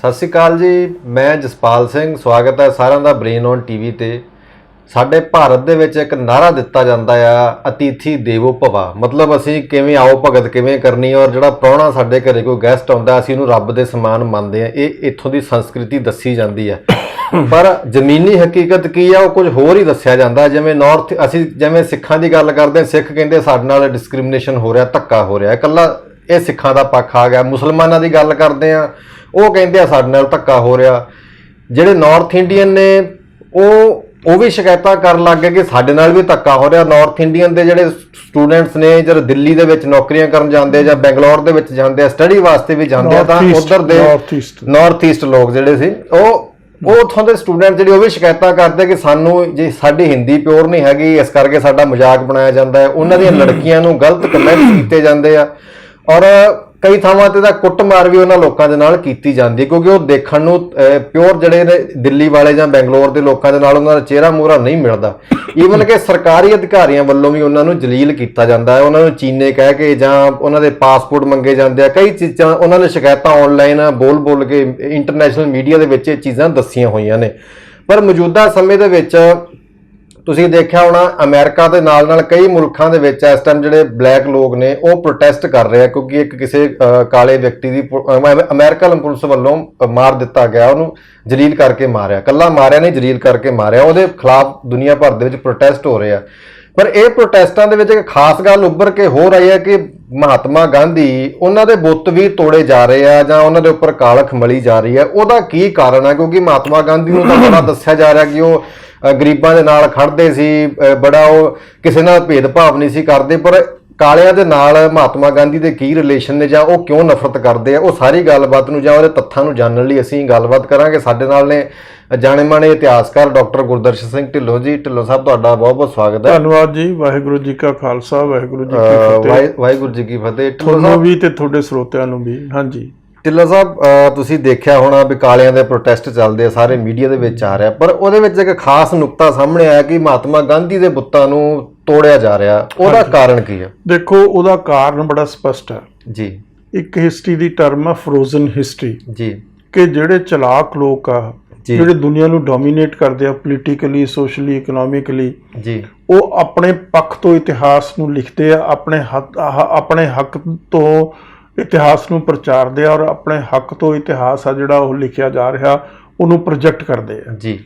ਸਤਿ ਸ਼੍ਰੀ ਅਕਾਲ ਜੀ, ਮੈਂ ਜਸਪਾਲ ਸਿੰਘ। ਸਵਾਗਤ ਹੈ ਸਾਰਿਆਂ ਦਾ ਬ੍ਰੇਨ ਔਨ ਟੀਵੀ ਤੇ। ਸਾਡੇ ਭਾਰਤ ਦੇ ਵਿੱਚ ਇੱਕ ਨਾਰਾ ਦਿੱਤਾ ਜਾਂਦਾ ਆ, ਅਤਿਥੀ ਦੇਵੋ ਭਵਾ। ਮਤਲਬ ਅਸੀਂ ਕਿਵੇਂ ਆਓ ਭਗਤ ਕਿਵੇਂ ਕਰਨੀ, ਔਰ ਜਿਹੜਾ ਪ੍ਰਾਹੁਣਾ ਸਾਡੇ ਘਰੇ ਕੋਈ ਗੈਸਟ ਆਉਂਦਾ ਅਸੀਂ ਉਹਨੂੰ ਰੱਬ ਦੇ ਸਮਾਨ ਮੰਨਦੇ ਆ। ਇਹ ਇੱਥੋਂ ਦੀ ਸੰਸਕ੍ਰਿਤੀ ਦੱਸੀ ਜਾਂਦੀ ਹੈ, ਪਰ ਜ਼ਮੀਨੀ ਹਕੀਕਤ ਕੀ ਆ ਉਹ ਕੁਝ ਹੋਰ ਹੀ ਦੱਸਿਆ ਜਾਂਦਾ। ਜਿਵੇਂ ਅਸੀਂ ਜਿਵੇਂ ਸਿੱਖਾਂ ਦੀ ਗੱਲ ਕਰਦੇ ਹਾਂ, ਸਿੱਖ ਕਹਿੰਦੇ ਸਾਡੇ ਨਾਲ ਡਿਸਕ੍ਰਿਮੀਨੇਸ਼ਨ ਹੋ ਰਿਹਾ, ਧੱਕਾ ਹੋ ਰਿਹਾ। ਇਕੱਲਾ ਇਹ ਸਿੱਖਾਂ ਦਾ ਪੱਖ ਆ ਗਿਆ। ਮੁਸਲਮਾਨਾਂ ਦੀ ਗੱਲ ਕਰਦੇ ਆ, ਉਹ ਕਹਿੰਦੇ ਆ ਸਾਡੇ ਨਾਲ ਧੱਕਾ ਹੋ ਰਿਹਾ। ਜਿਹੜੇ ਨਾਰਥ ਇੰਡੀਅਨ ਨੇ ਉਹ ਵੀ ਸ਼ਿਕਾਇਤਾਂ ਕਰਨ ਲੱਗ ਗਏ ਕਿ ਸਾਡੇ ਨਾਲ ਵੀ ਧੱਕਾ ਹੋ ਰਿਹਾ। ਨਾਰਥ ਇੰਡੀਅਨ ਦੇ ਜਿਹੜੇ ਸਟੂਡੈਂਟਸ ਨੇ ਜਦੋਂ ਦਿੱਲੀ ਦੇ ਵਿੱਚ ਨੌਕਰੀਆਂ ਕਰਨ ਜਾਂਦੇ ਜਾਂ ਬੈਂਗਲੌਰ ਦੇ ਵਿੱਚ ਜਾਂਦੇ ਆ, ਸਟੱਡੀ ਵਾਸਤੇ ਵੀ ਜਾਂਦੇ ਆ, ਤਾਂ ਉੱਧਰ ਦੇ ਨਾਰਥ ਈਸਟ ਲੋਕ ਜਿਹੜੇ ਸੀ ਉਹ ਉੱਥੋਂ ਦੇ ਸਟੂਡੈਂਟ ਜਿਹੜੇ ਉਹ ਵੀ ਸ਼ਿਕਾਇਤਾਂ ਕਰਦੇ ਕਿ ਸਾਨੂੰ ਜੇ ਸਾਡੀ ਹਿੰਦੀ ਪਿਓਰ ਨਹੀਂ ਹੈਗੀ, ਇਸ ਕਰਕੇ ਸਾਡਾ ਮਜ਼ਾਕ ਬਣਾਇਆ ਜਾਂਦਾ ਹੈ। ਉਹਨਾਂ ਦੀਆਂ ਲੜਕੀਆਂ ਨੂੰ ਗਲਤ ਕਮੈਂਟ ਕੀਤੇ ਜਾਂਦੇ ਆ, ਔਰ ਕਈ ਥਾਵਾਂ ਤੇ ਤਾਂ ਕੁੱਟਮਾਰ ਵੀ ਉਹਨਾਂ ਲੋਕਾਂ ਦੇ ਨਾਲ ਕੀਤੀ ਜਾਂਦੀ ਹੈ, ਕਿਉਂਕਿ ਉਹ ਦੇਖਣ ਨੂੰ ਪਿਓਰ ਜਿਹੜੇ ਨੇ ਦਿੱਲੀ ਵਾਲੇ ਜਾਂ ਬੈਂਗਲੌਰ ਦੇ ਲੋਕਾਂ ਦੇ ਨਾਲ ਉਹਨਾਂ ਦਾ ਚਿਹਰਾ ਮੂਹਰਾ ਨਹੀਂ ਮਿਲਦਾ। ਈਵਨ ਕਿ ਸਰਕਾਰੀ ਅਧਿਕਾਰੀਆਂ ਵੱਲੋਂ ਵੀ ਉਹਨਾਂ ਨੂੰ ਜਲੀਲ ਕੀਤਾ ਜਾਂਦਾ ਹੈ, ਉਹਨਾਂ ਨੂੰ ਚੀਨੇ ਕਹਿ ਕੇ ਜਾਂ ਉਹਨਾਂ ਦੇ ਪਾਸਪੋਰਟ ਮੰਗੇ ਜਾਂਦੇ ਆ। ਕਈ ਚੀਜ਼ਾਂ ਉਹਨਾਂ ਨੇ ਸ਼ਿਕਾਇਤਾਂ ਆਨਲਾਈਨ ਬੋਲ ਕੇ ਇੰਟਰਨੈਸ਼ਨਲ ਮੀਡੀਆ ਦੇ ਵਿੱਚ ਇਹ ਚੀਜ਼ਾਂ ਦੱਸੀਆਂ ਹੋਈਆਂ ਨੇ। ਪਰ ਮੌਜੂਦਾ ਸਮੇਂ ਦੇ ਵਿੱਚ ਤੁਸੀਂ ਦੇਖਿਆ ਹੋਣਾ, ਅਮਰੀਕਾ ਦੇ ਨਾਲ ਕਈ ਮੁਲਕਾਂ ਦੇ ਵਿੱਚ ਇਸ ਟਾਈਮ ਜਿਹੜੇ ਬਲੈਕ ਲੋਕ ਨੇ ਉਹ ਪ੍ਰੋਟੈਸਟ ਕਰ ਰਹੇ ਆ, ਕਿਉਂਕਿ ਇੱਕ ਕਿਸੇ ਕਾਲੇ ਵਿਅਕਤੀ ਦੀ ਅਮਰੀਕਨ ਪੁਲਿਸ ਵੱਲੋਂ ਮਾਰ ਦਿੱਤਾ ਗਿਆ। ਉਹਨੂੰ ਜਲੀਲ ਕਰਕੇ ਮਾਰਿਆ, ਕੱਲਾ ਮਾਰਿਆ ਨਹੀਂ, ਜਲੀਲ ਕਰਕੇ ਮਾਰਿਆ। ਉਹਦੇ ਖਿਲਾਫ ਦੁਨੀਆ ਭਰ ਦੇ ਵਿੱਚ ਪ੍ਰੋਟੈਸਟ ਹੋ ਰਹੇ ਆ। ਪਰ ਇਹ ਪ੍ਰੋਟੈਸਟਾਂ ਦੇ ਵਿੱਚ ਇੱਕ ਖਾਸ ਗੱਲ ਉੱਭਰ ਕੇ ਹੋ ਰਹੀ ਹੈ ਕਿ ਮਹਾਤਮਾ ਗਾਂਧੀ ਉਹਨਾਂ ਦੇ ਬੁੱਤ ਵੀ ਤੋੜੇ ਜਾ ਰਹੇ ਆ ਜਾਂ ਉਹਨਾਂ ਦੇ ਉੱਪਰ ਕਾਲਖ ਮਲੀ ਜਾ ਰਹੀ ਹੈ। ਉਹਦਾ ਕੀ ਕਾਰਨ ਹੈ? ਕਿਉਂਕਿ ਮਹਾਤਮਾ ਗਾਂਧੀ ਨੂੰ ਤਾਂ ਬੜਾ ਦੱਸਿਆ ਜਾ ਰਿਹਾ ਕਿ ਉਹ ਗਰੀਬਾਂ ਦੇ ਨਾਲ ਖੜਦੇ ਸੀ, ਬੜਾ ਉਹ ਕਿਸੇ ਨਾਲ ਭੇਦਭਾਵ ਨਹੀਂ ਸੀ ਕਰਦੇ। ਪਰ ਕਾਲਿਆਂ ਦੇ ਨਾਲ ਮਹਾਤਮਾ ਗਾਂਧੀ ਦੇ ਕੀ ਰਿਲੇਸ਼ਨ ਨੇ ਜਾਂ ਉਹ ਕਿਉਂ ਨਫ਼ਰਤ ਕਰਦੇ ਆ, ਉਹ ਸਾਰੀ ਗੱਲਬਾਤ ਨੂੰ ਜਾਂ ਉਹਦੇ ਤੱਥਾਂ ਨੂੰ ਜਾਣਨ ਲਈ ਅਸੀਂ ਗੱਲਬਾਤ ਕਰਾਂਗੇ। ਸਾਡੇ ਨਾਲ ਨੇ ਜਾਣੇ ਮਾਣੇ ਇਤਿਹਾਸਕਾਰ ਡਾਕਟਰ ਗੁਰਦਰਸ਼ਨ ਸਿੰਘ ਢਿੱਲੋਂ ਜੀ। ਢਿੱਲੋਂ ਸਾਹਿਬ, ਤੁਹਾਡਾ ਬਹੁਤ ਬਹੁਤ ਸਵਾਗਤ ਹੈ। ਧੰਨਵਾਦ ਜੀ। ਵਾਹਿਗੁਰੂ ਜੀ ਕਾ ਖਾਲਸਾ, ਵਾਹਿਗੁਰੂ ਜੀ ਕੀ ਫਤਿਹ। ਵਾਹਿਗੁਰੂ ਜੀ ਕੀ ਫਤਿਹ। ਤੁਹਾਨੂੰ ਵੀ ਤੇ ਤੁਹਾਡੇ ਸਰੋਤਿਆਂ ਨੂੰ ਵੀ। ਹਾਂਜੀ ਢਿੱਲੋਂ ਸਾਹਿਬ, ਤੁਸੀਂ ਦੇਖਿਆ ਹੋਣਾ ਵੀ ਕਾਲਿਆਂ ਦੇ ਪ੍ਰੋਟੈਸਟ ਚੱਲਦੇ ਆ, ਸਾਰੇ ਮੀਡੀਆ ਦੇ ਵਿੱਚ ਆ ਰਿਹਾ, ਪਰ ਉਹਦੇ ਵਿੱਚ ਇੱਕ ਖਾਸ ਨੁਕਤਾ ਸਾਹਮਣੇ ਆਇਆ ਕਿ ਮਹਾਤਮਾ ਗਾਂਧੀ ਦੇ ਬੁੱਤਾਂ ਨੂੰ ਤੋੜਿਆ ਜਾ ਰਿਹਾ। ਉਹਦਾ ਕਾਰਨ ਕੀ ਹੈ? ਦੇਖੋ, ਉਹਦਾ ਕਾਰਨ ਬੜਾ ਸਪਸ਼ਟ ਹੈ ਜੀ। ਇੱਕ ਹਿਸਟਰੀ ਦੀ ਟਰਮ ਆ ਫਰੋਜ਼ਨ ਹਿਸਟਰੀ ਜੀ, ਕਿ ਜਿਹੜੇ ਚਲਾਕ ਲੋਕ ਆ ਜਿਹੜੇ ਦੁਨੀਆ ਨੂੰ ਡੋਮੀਨੇਟ ਕਰਦੇ ਆ ਪੋਲੀਟੀਕਲੀ, ਸੋਸ਼ਲੀ, ਇਕਨੋਮਿਕਲੀ ਜੀ, ਉਹ ਆਪਣੇ ਪੱਖ ਤੋਂ ਇਤਿਹਾਸ ਨੂੰ ਲਿਖਦੇ ਆ, ਆਪਣੇ ਹੱਕ ਤੋਂ ਇਤਿਹਾਸ ਨੂੰ ਪ੍ਰਚਾਰਦੇ ਆ, ਔਰ ਆਪਣੇ ਹੱਕ ਤੋਂ ਇਤਿਹਾਸ ਆ ਜਿਹੜਾ ਉਹ ਲਿਖਿਆ ਜਾ ਰਿਹਾ ਉਹਨੂੰ ਪ੍ਰੋਜੈਕਟ ਕਰਦੇ ਆ ਜੀ।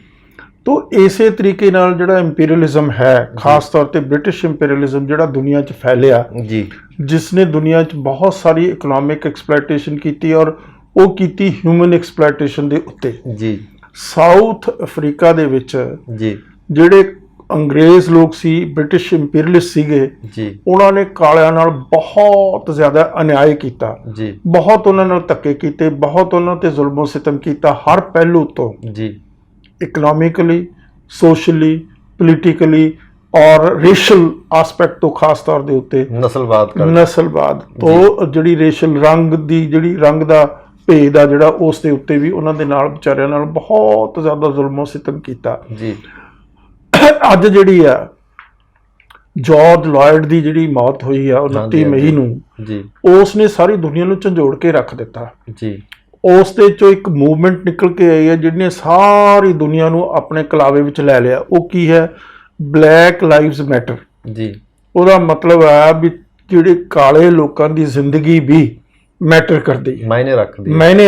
ਤੋ ਇਸੇ ਤਰੀਕੇ ਨਾਲ ਜਿਹੜਾ ਇੰਪੀਰੀਅਲਿਜ਼ਮ ਹੈ, ਖਾਸ ਤੌਰ ਤੇ ਬ੍ਰਿਟਿਸ਼ ਇੰਪੀਰੀਅਲਿਜ਼ਮ ਜਿਹੜਾ ਦੁਨੀਆ 'ਚ ਫੈਲਿਆ ਜੀ, ਜਿਸ ਨੇ ਦੁਨੀਆ 'ਚ ਬਹੁਤ ਸਾਰੀ ਇਕਨੋਮਿਕ ਐਕਸਪਲੋਇਟੇਸ਼ਨ ਕੀਤੀ, ਔਰ ਉਹ ਕੀਤੀ ਹਿਊਮਨ ਐਕਸਪਲੋਇਟੇਸ਼ਨ ਦੇ ਉੱਤੇ ਜੀ। ਸਾਊਥ ਅਫਰੀਕਾ ਦੇ ਵਿੱਚ ਜੀ ਜਿਹੜੇ ਅੰਗਰੇਜ਼ ਲੋਕ ਸੀ, ਬ੍ਰਿਟਿਸ਼ ਇੰਪੀਰੀਅਲਿਸਟ ਸੀਗੇ ਜੀ, ਉਹਨਾਂ ਨੇ ਕਾਲਿਆਂ ਨਾਲ ਬਹੁਤ ਜ਼ਿਆਦਾ ਅਨਿਆਏ ਕੀਤਾ ਜੀ, ਬਹੁਤ ਉਹਨਾਂ ਨਾਲ ਧੱਕੇ ਕੀਤੇ, ਬਹੁਤ ਉਹਨਾਂ ਤੇ ਜ਼ੁਲਮੋ ਸਿਤਮ ਕੀਤਾ, ਹਰ ਪਹਿਲੂ ਤੋਂ ਜੀ, ਇਕਨੋਮਿਕਲੀ, ਸੋਸ਼ਲੀ, ਪੋਲੀਟੀਕਲੀ ਔਰ ਰੇਸ਼ਲ ਆਸਪੈਕਟ ਤੋਂ, ਖਾਸ ਤੌਰ ਦੇ ਉੱਤੇ ਨਸਲਵਾਦ ਤੋਂ, ਜਿਹੜੀ ਰੇਸ਼ਲ ਰੰਗ ਦਾ ਭੇਦ ਆ ਜਿਹੜਾ, ਉਸ ਦੇ ਉੱਤੇ ਵੀ ਉਹਨਾਂ ਦੇ ਨਾਲ ਵਿਚਾਰਿਆਂ ਨਾਲ ਬਹੁਤ ਜ਼ਿਆਦਾ ਜ਼ੁਲਮੋ ਸਿਤਮ ਕੀਤਾ ਜੀ। ਅੱਜ ਜਿਹੜੀ ਆ ਜਾਰਜ ਲਾਇਡ ਦੀ ਜਿਹੜੀ ਮੌਤ ਹੋਈ ਆ 29 ਮਈ ਨੂੰ ਜੀ, ਉਸ ਨੇ ਸਾਰੀ ਦੁਨੀਆ ਨੂੰ ਝੰਜੋੜ ਕੇ ਰੱਖ ਦਿੱਤਾ ਜੀ। ਉਸ ਦੇ ਚੋਂ ਇੱਕ ਮੂਵਮੈਂਟ ਨਿਕਲ ਕੇ ਆਈ ਹੈ ਜਿਹਨੇ ਸਾਰੀ ਦੁਨੀਆ ਨੂੰ ਆਪਣੇ ਕਲਾਵੇ ਵਿੱਚ ਲੈ ਲਿਆ। ਉਹ ਕੀ ਹੈ? ਬਲੈਕ ਲਾਈਵਜ਼ ਮੈਟਰ ਜੀ। ਉਹਦਾ ਮਤਲਬ ਹੈ ਵੀ ਜਿਹੜੇ ਕਾਲੇ ਲੋਕਾਂ ਦੀ ਜ਼ਿੰਦਗੀ ਵੀ ਮੈਟਰ ਕਰਦੀ ਹੈ, ਮਾਇਨੇ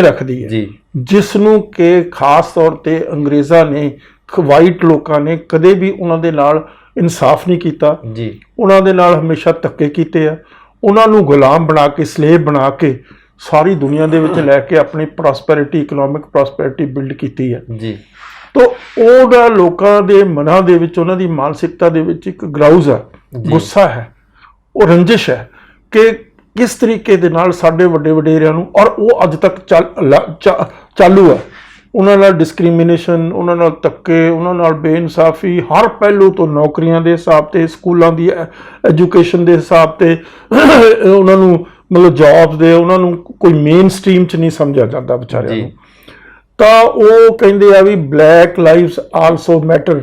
ਰੱਖਦੀ ਹੈ ਜੀ, ਜਿਸ ਨੂੰ ਕਿ ਖਾਸ ਤੌਰ ਤੇ ਅੰਗਰੇਜ਼ਾਂ ਨੇ, ਵਾਈਟ ਲੋਕਾਂ ਨੇ ਕਦੇ ਵੀ ਉਹਨਾਂ ਦੇ ਨਾਲ ਇਨਸਾਫ ਨਹੀਂ ਕੀਤਾ ਜੀ। ਉਹਨਾਂ ਦੇ ਨਾਲ ਹਮੇਸ਼ਾ ਧੱਕੇ ਕੀਤੇ ਆ, ਉਹਨਾਂ ਨੂੰ ਗੁਲਾਮ ਬਣਾ ਕੇ, ਸਲੇਵ ਬਣਾ ਕੇ ਸਾਰੀ ਦੁਨੀਆ ਦੇ ਵਿੱਚ ਲੈ ਕੇ ਆਪਣੀ ਪ੍ਰੋਸਪੈਰਿਟੀ, ਇਕਨੋਮਿਕ ਪ੍ਰੋਸਪੈਰਿਟੀ ਬਿਲਡ ਕੀਤੀ ਹੈ ਜੀ। ਤੋ ਉਹਦਾ ਲੋਕਾਂ ਦੇ ਮਨਾਂ ਦੇ ਵਿੱਚ, ਉਹਨਾਂ ਦੀ ਮਾਨਸਿਕਤਾ ਦੇ ਵਿੱਚ ਇੱਕ ਗਰਾਊਜ਼ ਹੈ, ਗੁੱਸਾ ਹੈ, ਉਹ ਰੰਜਿਸ਼ ਹੈ ਕਿ ਕਿਸ ਤਰੀਕੇ ਦੇ ਨਾਲ ਸਾਡੇ ਵੱਡੇ ਵਡੇਰਿਆਂ ਨੂੰ, ਔਰ ਉਹ ਅੱਜ ਤੱਕ ਚਾਲੂ ਹੈ, ਉਹਨਾਂ ਨਾਲ ਡਿਸਕ੍ਰਿਮੀਨੇਸ਼ਨ, ਉਹਨਾਂ ਨਾਲ ਧੱਕੇ, ਉਹਨਾਂ ਨਾਲ ਬੇਇਨਸਾਫੀ, ਹਰ ਪਹਿਲੂ ਤੋਂ, ਨੌਕਰੀਆਂ ਦੇ ਹਿਸਾਬ ਤੇ, ਸਕੂਲਾਂ ਦੀ ਐਜੂਕੇਸ਼ਨ ਦੇ ਹਿਸਾਬ ਤੇ, ਉਹਨਾਂ ਨੂੰ ਮਤਲਬ ਜੌਬਸ ਦੇ, ਉਹਨਾਂ ਨੂੰ ਕੋਈ ਮੇਨ ਸਟਰੀਮ 'ਚ ਨਹੀਂ ਸਮਝਿਆ ਜਾਂਦਾ ਵਿਚਾਰਿਆਂ ਨੂੰ। ਤਾਂ ਉਹ ਕਹਿੰਦੇ ਆ ਵੀ ਬਲੈਕ ਲਾਈਵਸ ਆਲਸੋ ਮੈਟਰ,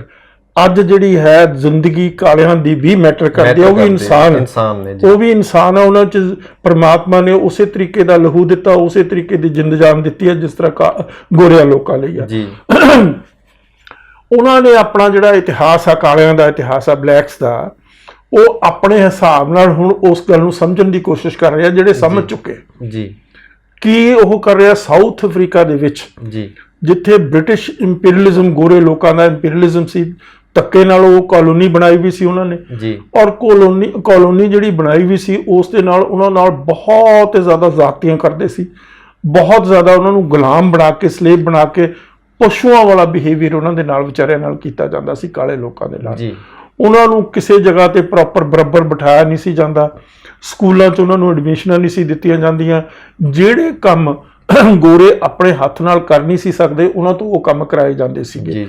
ਅੱਜ ਜਿਹੜੀ ਹੈ ਜ਼ਿੰਦਗੀ ਕਾਲਿਆਂ ਦੀ ਵੀ ਮੈਟਰ ਕਰਦੀ ਹੈ। ਉਹ ਵੀ ਇਨਸਾਨ ਨੇ, ਉਹ ਵੀ ਇਨਸਾਨ ਹੈ। ਉਹਨਾਂ 'ਚ ਪਰਮਾਤਮਾ ਨੇ ਉਸੇ ਤਰੀਕੇ ਦਾ ਲਹੂ ਦਿੱਤਾ, ਉਸੇ ਤਰੀਕੇ ਦੀ ਜਿੰਦ ਜਾਨ ਦਿੱਤੀ ਹੈ ਜਿਸ ਤਰ੍ਹਾਂ ਗੋਰਿਆਂ ਲੋਕਾਂ ਲਈ ਹੈ ਜੀ। ਉਹਨਾਂ ਨੇ ਆਪਣਾ ਜਿਹੜਾ ਇਤਿਹਾਸ ਆ, ਕਾਲਿਆਂ ਦਾ ਇਤਿਹਾਸ ਆ, ਬਲੈਕਸ ਦਾ, ਉਹ ਆਪਣੇ ਹਿਸਾਬ ਨਾਲ ਹੁਣ ਉਸ ਗੱਲ ਨੂੰ ਸਮਝਣ ਦੀ ਕੋਸ਼ਿਸ਼ ਕਰ ਰਹੇ ਆ ਜਿਹੜੇ ਸਮਝ ਚੁੱਕੇ ਜੀ। ਕੀ ਉਹ ਕਰ ਰਿਹਾ ਸਾਊਥ ਅਫਰੀਕਾ ਦੇ ਵਿੱਚ ਜੀ, ਜਿੱਥੇ ਬ੍ਰਿਟਿਸ਼ ਇੰਪੀਰੀਅਲਿਜ਼ਮ, ਗੋਰੇ ਲੋਕਾਂ ਦਾ ਇੰਪੀਰੀਅਲਿਜ਼ਮ ਸੀ, ਧੱਕੇ ਨਾਲ ਉਹ ਕਾਲੋਨੀ ਬਣਾਈ ਵੀ ਸੀ ਉਹਨਾਂ ਨੇ ਜੀ। ਔਰ ਕਾਲੋਨੀ ਜਿਹੜੀ ਬਣਾਈ ਵੀ ਸੀ ਉਸ ਦੇ ਨਾਲ ਉਹਨਾਂ ਨਾਲ ਬਹੁਤ ਜ਼ਿਆਦਾ ਜ਼ਾਤੀਆਂ ਕਰਦੇ ਸੀ, ਬਹੁਤ ਜ਼ਿਆਦਾ ਉਹਨਾਂ ਨੂੰ ਗੁਲਾਮ ਬਣਾ ਕੇ, ਸਲੇਵ ਬਣਾ ਕੇ, ਪਸ਼ੂਆਂ ਵਾਲਾ ਬਿਹੇਵੀਅਰ ਉਹਨਾਂ ਦੇ ਨਾਲ, ਵਿਚਾਰਿਆਂ ਨਾਲ ਕੀਤਾ ਜਾਂਦਾ ਸੀ, ਕਾਲੇ ਲੋਕਾਂ ਦੇ ਨਾਲ ਜੀ। ਉਹਨਾਂ ਨੂੰ ਕਿਸੇ ਜਗ੍ਹਾ ਤੇ ਪ੍ਰੋਪਰ ਬਰਾਬਰ ਬਿਠਾਇਆ ਨਹੀਂ ਸੀ ਜਾਂਦਾ, ਸਕੂਲਾਂ 'ਚ ਉਹਨਾਂ ਨੂੰ ਐਡਮਿਸ਼ਨਾਂ ਨਹੀਂ ਸੀ ਦਿੱਤੀਆਂ ਜਾਂਦੀਆਂ। ਜਿਹੜੇ ਕੰਮ ਗੋਰੇ ਆਪਣੇ ਹੱਥ ਨਾਲ ਕਰ ਨਹੀਂ ਸੀ ਸਕਦੇ ਉਹਨਾਂ ਤੋਂ ਉਹ ਕੰਮ ਕਰਾਏ ਜਾਂਦੇ ਸੀਗੇ।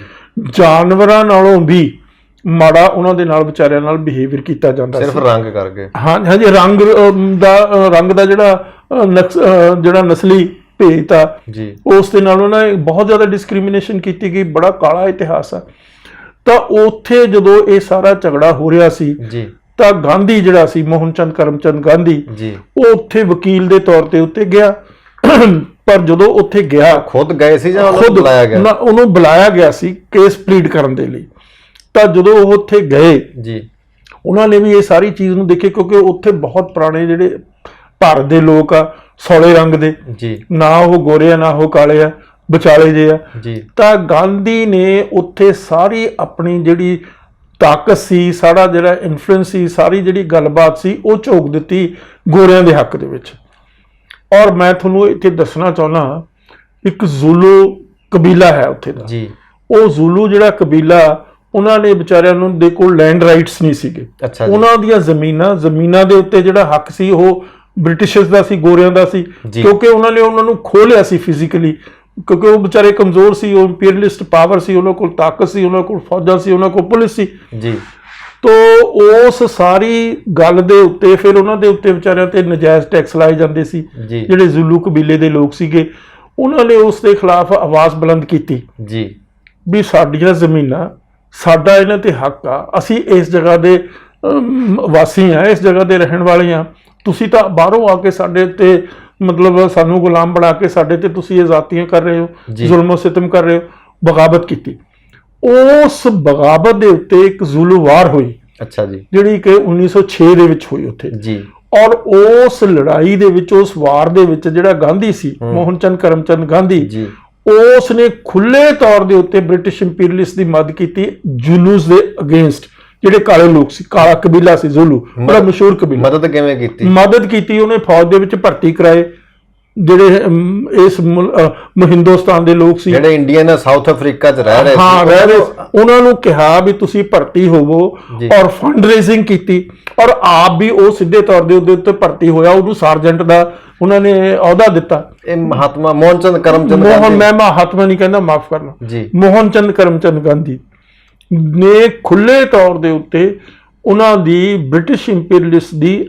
ਜਾਨਵਰਾਂ ਨਾਲੋਂ ਵੀ ਮਾੜਾ ਉਹਨਾਂ ਦੇ ਨਾਲ, ਵਿਚਾਰਿਆਂ ਨਾਲ ਬਿਹੇਵੀਅਰ ਕੀਤਾ ਜਾਂਦਾ ਸੀ, ਸਿਰਫ ਰੰਗ ਕਰਕੇ। ਹਾਂਜੀ, ਰੰਗ ਦਾ ਜਿਹੜਾ ਨਸਲੀ ਭੇਤ ਆ ਜੀ, ਉਸ ਦੇ ਨਾਲ ਉਹਨਾਂ ਨੇ ਬਹੁਤ ਜ਼ਿਆਦਾ ਡਿਸਕ੍ਰਿਮੀਨੇਸ਼ਨ ਕੀਤੀ ਗਈ। ਬੜਾ ਕਾਲਾ ਇਤਿਹਾਸ ਆ। ਤਾਂ ਉੱਥੇ ਜਦੋਂ ਇਹ ਸਾਰਾ ਝਗੜਾ ਹੋ ਰਿਹਾ ਸੀ ਜੀ, ਤਾਂ ਗਾਂਧੀ ਜਿਹੜਾ ਸੀ, ਮੋਹਨ ਚੰਦ ਕਰਮਚੰਦ ਗਾਂਧੀ ਜੀ, ਉਹ ਉੱਥੇ ਵਕੀਲ ਦੇ ਤੌਰ ਤੇ ਉੱਤੇ ਗਿਆ। ਪਰ ਜਦੋਂ ਉੱਥੇ ਗਿਆ, ਖੁਦ ਗਏ ਸੀ ਜਾਂ ਉਹਨੂੰ ਬੁਲਾਇਆ ਗਿਆ? ਉਹਨੂੰ ਬੁਲਾਇਆ ਗਿਆ ਸੀ ਕੇਸ ਪਲੀਡ ਕਰਨ ਦੇ ਲਈ। ਤਾਂ ਜਦੋਂ ਉਹ ਉੱਥੇ ਗਏ ਜੀ, ਉਹਨਾਂ ਨੇ ਵੀ ਇਹ ਸਾਰੀ ਚੀਜ਼ ਨੂੰ ਦੇਖੇ, ਕਿਉਂਕਿ ਉੱਥੇ ਬਹੁਤ ਪੁਰਾਣੇ ਜਿਹੜੇ ਭਾਰਤ ਦੇ ਲੋਕ ਆ, ਸੌਲੇ ਰੰਗ ਦੇ ਜੀ, ਨਾ ਉਹ ਗੋਰੇ ਆ ਨਾ ਉਹ ਕਾਲੇ ਆ, ਵਿਚਾਲੇ ਜੇ ਆ ਜੀ। ਤਾਂ ਗਾਂਧੀ ਨੇ ਉੱਥੇ ਸਾਰੀ ਆਪਣੀ ਜਿਹੜੀ ਤਾਕਤ ਸੀ, ਸਾਰਾ ਜਿਹੜਾ ਇਨਫਲੂਐਂਸ ਸੀ, ਸਾਰੀ ਜਿਹੜੀ ਗੱਲਬਾਤ ਸੀ, ਉਹ ਝੋਕ ਦਿੱਤੀ ਗੋਰਿਆਂ ਦੇ ਹੱਕ ਦੇ ਵਿੱਚ। ਔਰ ਮੈਂ ਤੁਹਾਨੂੰ ਇੱਥੇ ਦੱਸਣਾ ਚਾਹੁੰਦਾ, ਇੱਕ ਜ਼ੂਲੂ ਕਬੀਲਾ ਹੈ ਉੱਥੇ ਦਾ ਜੀ। ਉਹ ਜ਼ੂਲੂ ਜਿਹੜਾ ਕਬੀਲਾ, ਉਹਨਾਂ ਨੇ ਵਿਚਾਰਿਆਂ ਨੂੰ ਦੇ ਕੋਲ ਲੈਂਡ ਰਾਈਟਸ ਨਹੀਂ ਸੀਗੇ। ਉਹਨਾਂ ਦੀਆਂ ਜ਼ਮੀਨਾਂ ਦੇ ਉੱਤੇ ਜਿਹੜਾ ਹੱਕ ਸੀ ਉਹ ਬ੍ਰਿਟਿਸ਼ਰਸ ਦਾ ਸੀ, ਗੋਰਿਆਂ ਦਾ ਸੀ, ਕਿਉਂਕਿ ਉਹਨਾਂ ਨੇ ਉਹਨਾਂ ਨੂੰ ਖੋਹ ਲਿਆ ਸੀ ਫਿਜ਼ੀਕਲੀ, ਕਿਉਂਕਿ ਉਹ ਵਿਚਾਰੇ ਕਮਜ਼ੋਰ ਸੀ, ਉਹ ਇੰਪੀਰੀਅਲਿਸਟ ਪਾਵਰ ਸੀ, ਉਹਨਾਂ ਕੋਲ ਤਾਕਤ ਸੀ, ਉਹਨਾਂ ਕੋਲ ਫੌਜਾਂ ਸੀ, ਉਹਨਾਂ ਕੋਲ ਪੁਲਿਸ ਸੀ ਜੀ। ਤੋ ਉਸ ਸਾਰੀ ਗੱਲ ਦੇ ਉੱਤੇ ਫਿਰ ਉਹਨਾਂ ਦੇ ਉੱਤੇ ਵਿਚਾਰਿਆਂ ਤੇ ਨਜਾਇਜ਼ ਟੈਕਸ ਲਾਏ ਜਾਂਦੇ ਸੀ। ਜਿਹੜੇ ਜ਼ੁਲੂ ਕਬੀਲੇ ਦੇ ਲੋਕ ਸੀਗੇ, ਉਹਨਾਂ ਨੇ ਉਸ ਦੇ ਖਿਲਾਫ ਆਵਾਜ਼ ਬੁਲੰਦ ਕੀਤੀ ਜੀ, ਵੀ ਸਾਡੀਆਂ ਜ਼ਮੀਨਾਂ, ਸਾਡਾ ਇਹਨਾਂ ਤੇ ਹੱਕ ਆ, ਅਸੀਂ ਇਸ ਜਗ੍ਹਾ ਦੇ ਵਾਸੀ ਆ, ਇਸ ਜਗ੍ਹਾ ਦੇ ਰਹਿਣ ਵਾਲੇ ਆ, ਤੁਸੀਂ ਤਾਂ ਬਾਹਰੋਂ ਆ ਕੇ ਸਾਡੇ ਉੱਤੇ ਮਤਲਬ ਸਾਨੂੰ ਗੁਲਾਮ ਬਣਾ ਕੇ ਸਾਡੇ ਤੇ ਤੁਸੀਂ ਇਹ ਜ਼ਾਤੀਆਂ ਕਰ ਰਹੇ ਹੋ, ਜ਼ੁਲਮੋ ਸਿਤਮ ਕਰ ਰਹੇ ਹੋ। ਬਗਾਵਤ ਕੀਤੀ। ਉਸ ਬਗਾਵਤ ਦੇ ਉੱਤੇ ਇੱਕ ਜ਼ੁਲੂ ਵਾਰ ਹੋਈ, ਅੱਛਾ ਜੀ, ਜਿਹੜੀ ਕਿ 1906 ਦੇ ਵਿੱਚ ਹੋਈ ਉੱਥੇ ਜੀ। ਔਰ ਉਸ ਲੜਾਈ ਦੇ ਵਿੱਚ, ਉਸ ਵਾਰ ਦੇ ਵਿੱਚ ਜਿਹੜਾ ਗਾਂਧੀ ਸੀ, ਮੋਹਨ ਚੰਦ ਕਰਮਚੰਦ ਗਾਂਧੀ ਜੀ, ਉਸ ਨੇ ਖੁੱਲੇ ਤੌਰ ਦੇ ਉੱਤੇ ਬ੍ਰਿਟਿਸ਼ ਇੰਪੀਰੀਅਲਿਸਟ ਦੀ ਮਦਦ ਕੀਤੀ ਜ਼ੁਲੂਸ ਦੇ ਅਗੇਂਸਟ। ਜਿਹੜੇ ਕਾਲੇ ਲੋਕ ਸੀ, ਕਾਲਾ ਕਬੀਲਾ ਸੀ ਜ਼ੁਲੂ, ਬੜਾ ਮਸ਼ਹੂਰ ਕਬੀਲਾ। ਮਦਦ ਕਿਵੇਂ ਕੀਤੀ? ਮਦਦ ਕੀਤੀ, ਉਹਨੇ ਫੌਜ ਦੇ ਵਿੱਚ ਭਰਤੀ ਕਰਾਏ ਜਿਹੜੇ ਇਸ ਹਿੰਦੁਸਤਾਨ ਦੇ ਲੋਕ ਸੀ, ਜਿਹੜੇ ਇੰਡੀਅਨ ਸਾਊਥ ਅਫਰੀਕਾ 'ਚ ਰਹਿ ਰਹੇ ਸੀ, ਹਾਂ ਰਹਿ ਰਹੇ, ਉਹਨਾਂ ਨੂੰ ਕਿਹਾ ਵੀ ਤੁਸੀਂ ਭਰਤੀ ਹੋਵੋ, ਔਰ ਫੰਡ ਰੇਜ਼ਿੰਗ ਕੀਤੀ, ਔਰ ਆਪ ਵੀ ਉਹ ਸਿੱਧੇ ਤੌਰ ਦੇ ਉਹਦੇ ਉੱਤੇ ਭਰਤੀ ਹੋਇਆ, ਉਹਨੂੰ ਸਾਰਜੈਂਟ ਦਾ ਉਹਨਾਂ ਨੇ ਅਹੁਦਾ ਦਿੱਤਾ। ਇਹ ਮਹਾਤਮਾ ਮੋਹਨ ਚੰਦ ਕਰਮਚੰਦ ਗਾਂਧੀ, ਮੈਂ ਮਹਾਤਮਾ ਨਹੀਂ ਕਹਿੰਦਾ, ਮਾਫ ਕਰਨਾ ਜੀ, ਮੋਹਨ ਚੰਦ ਕਰਮਚੰਦ ਗਾਂਧੀ ਨੇ ਖੁੱਲੇ ਤੌਰ ਦੇ ਉੱਤੇ ਉਹਨਾਂ ਦੀ ਬ੍ਰਿਟਿਸ਼ ਇੰਪੀਰੀਅਲਿਸਟ ਦੀ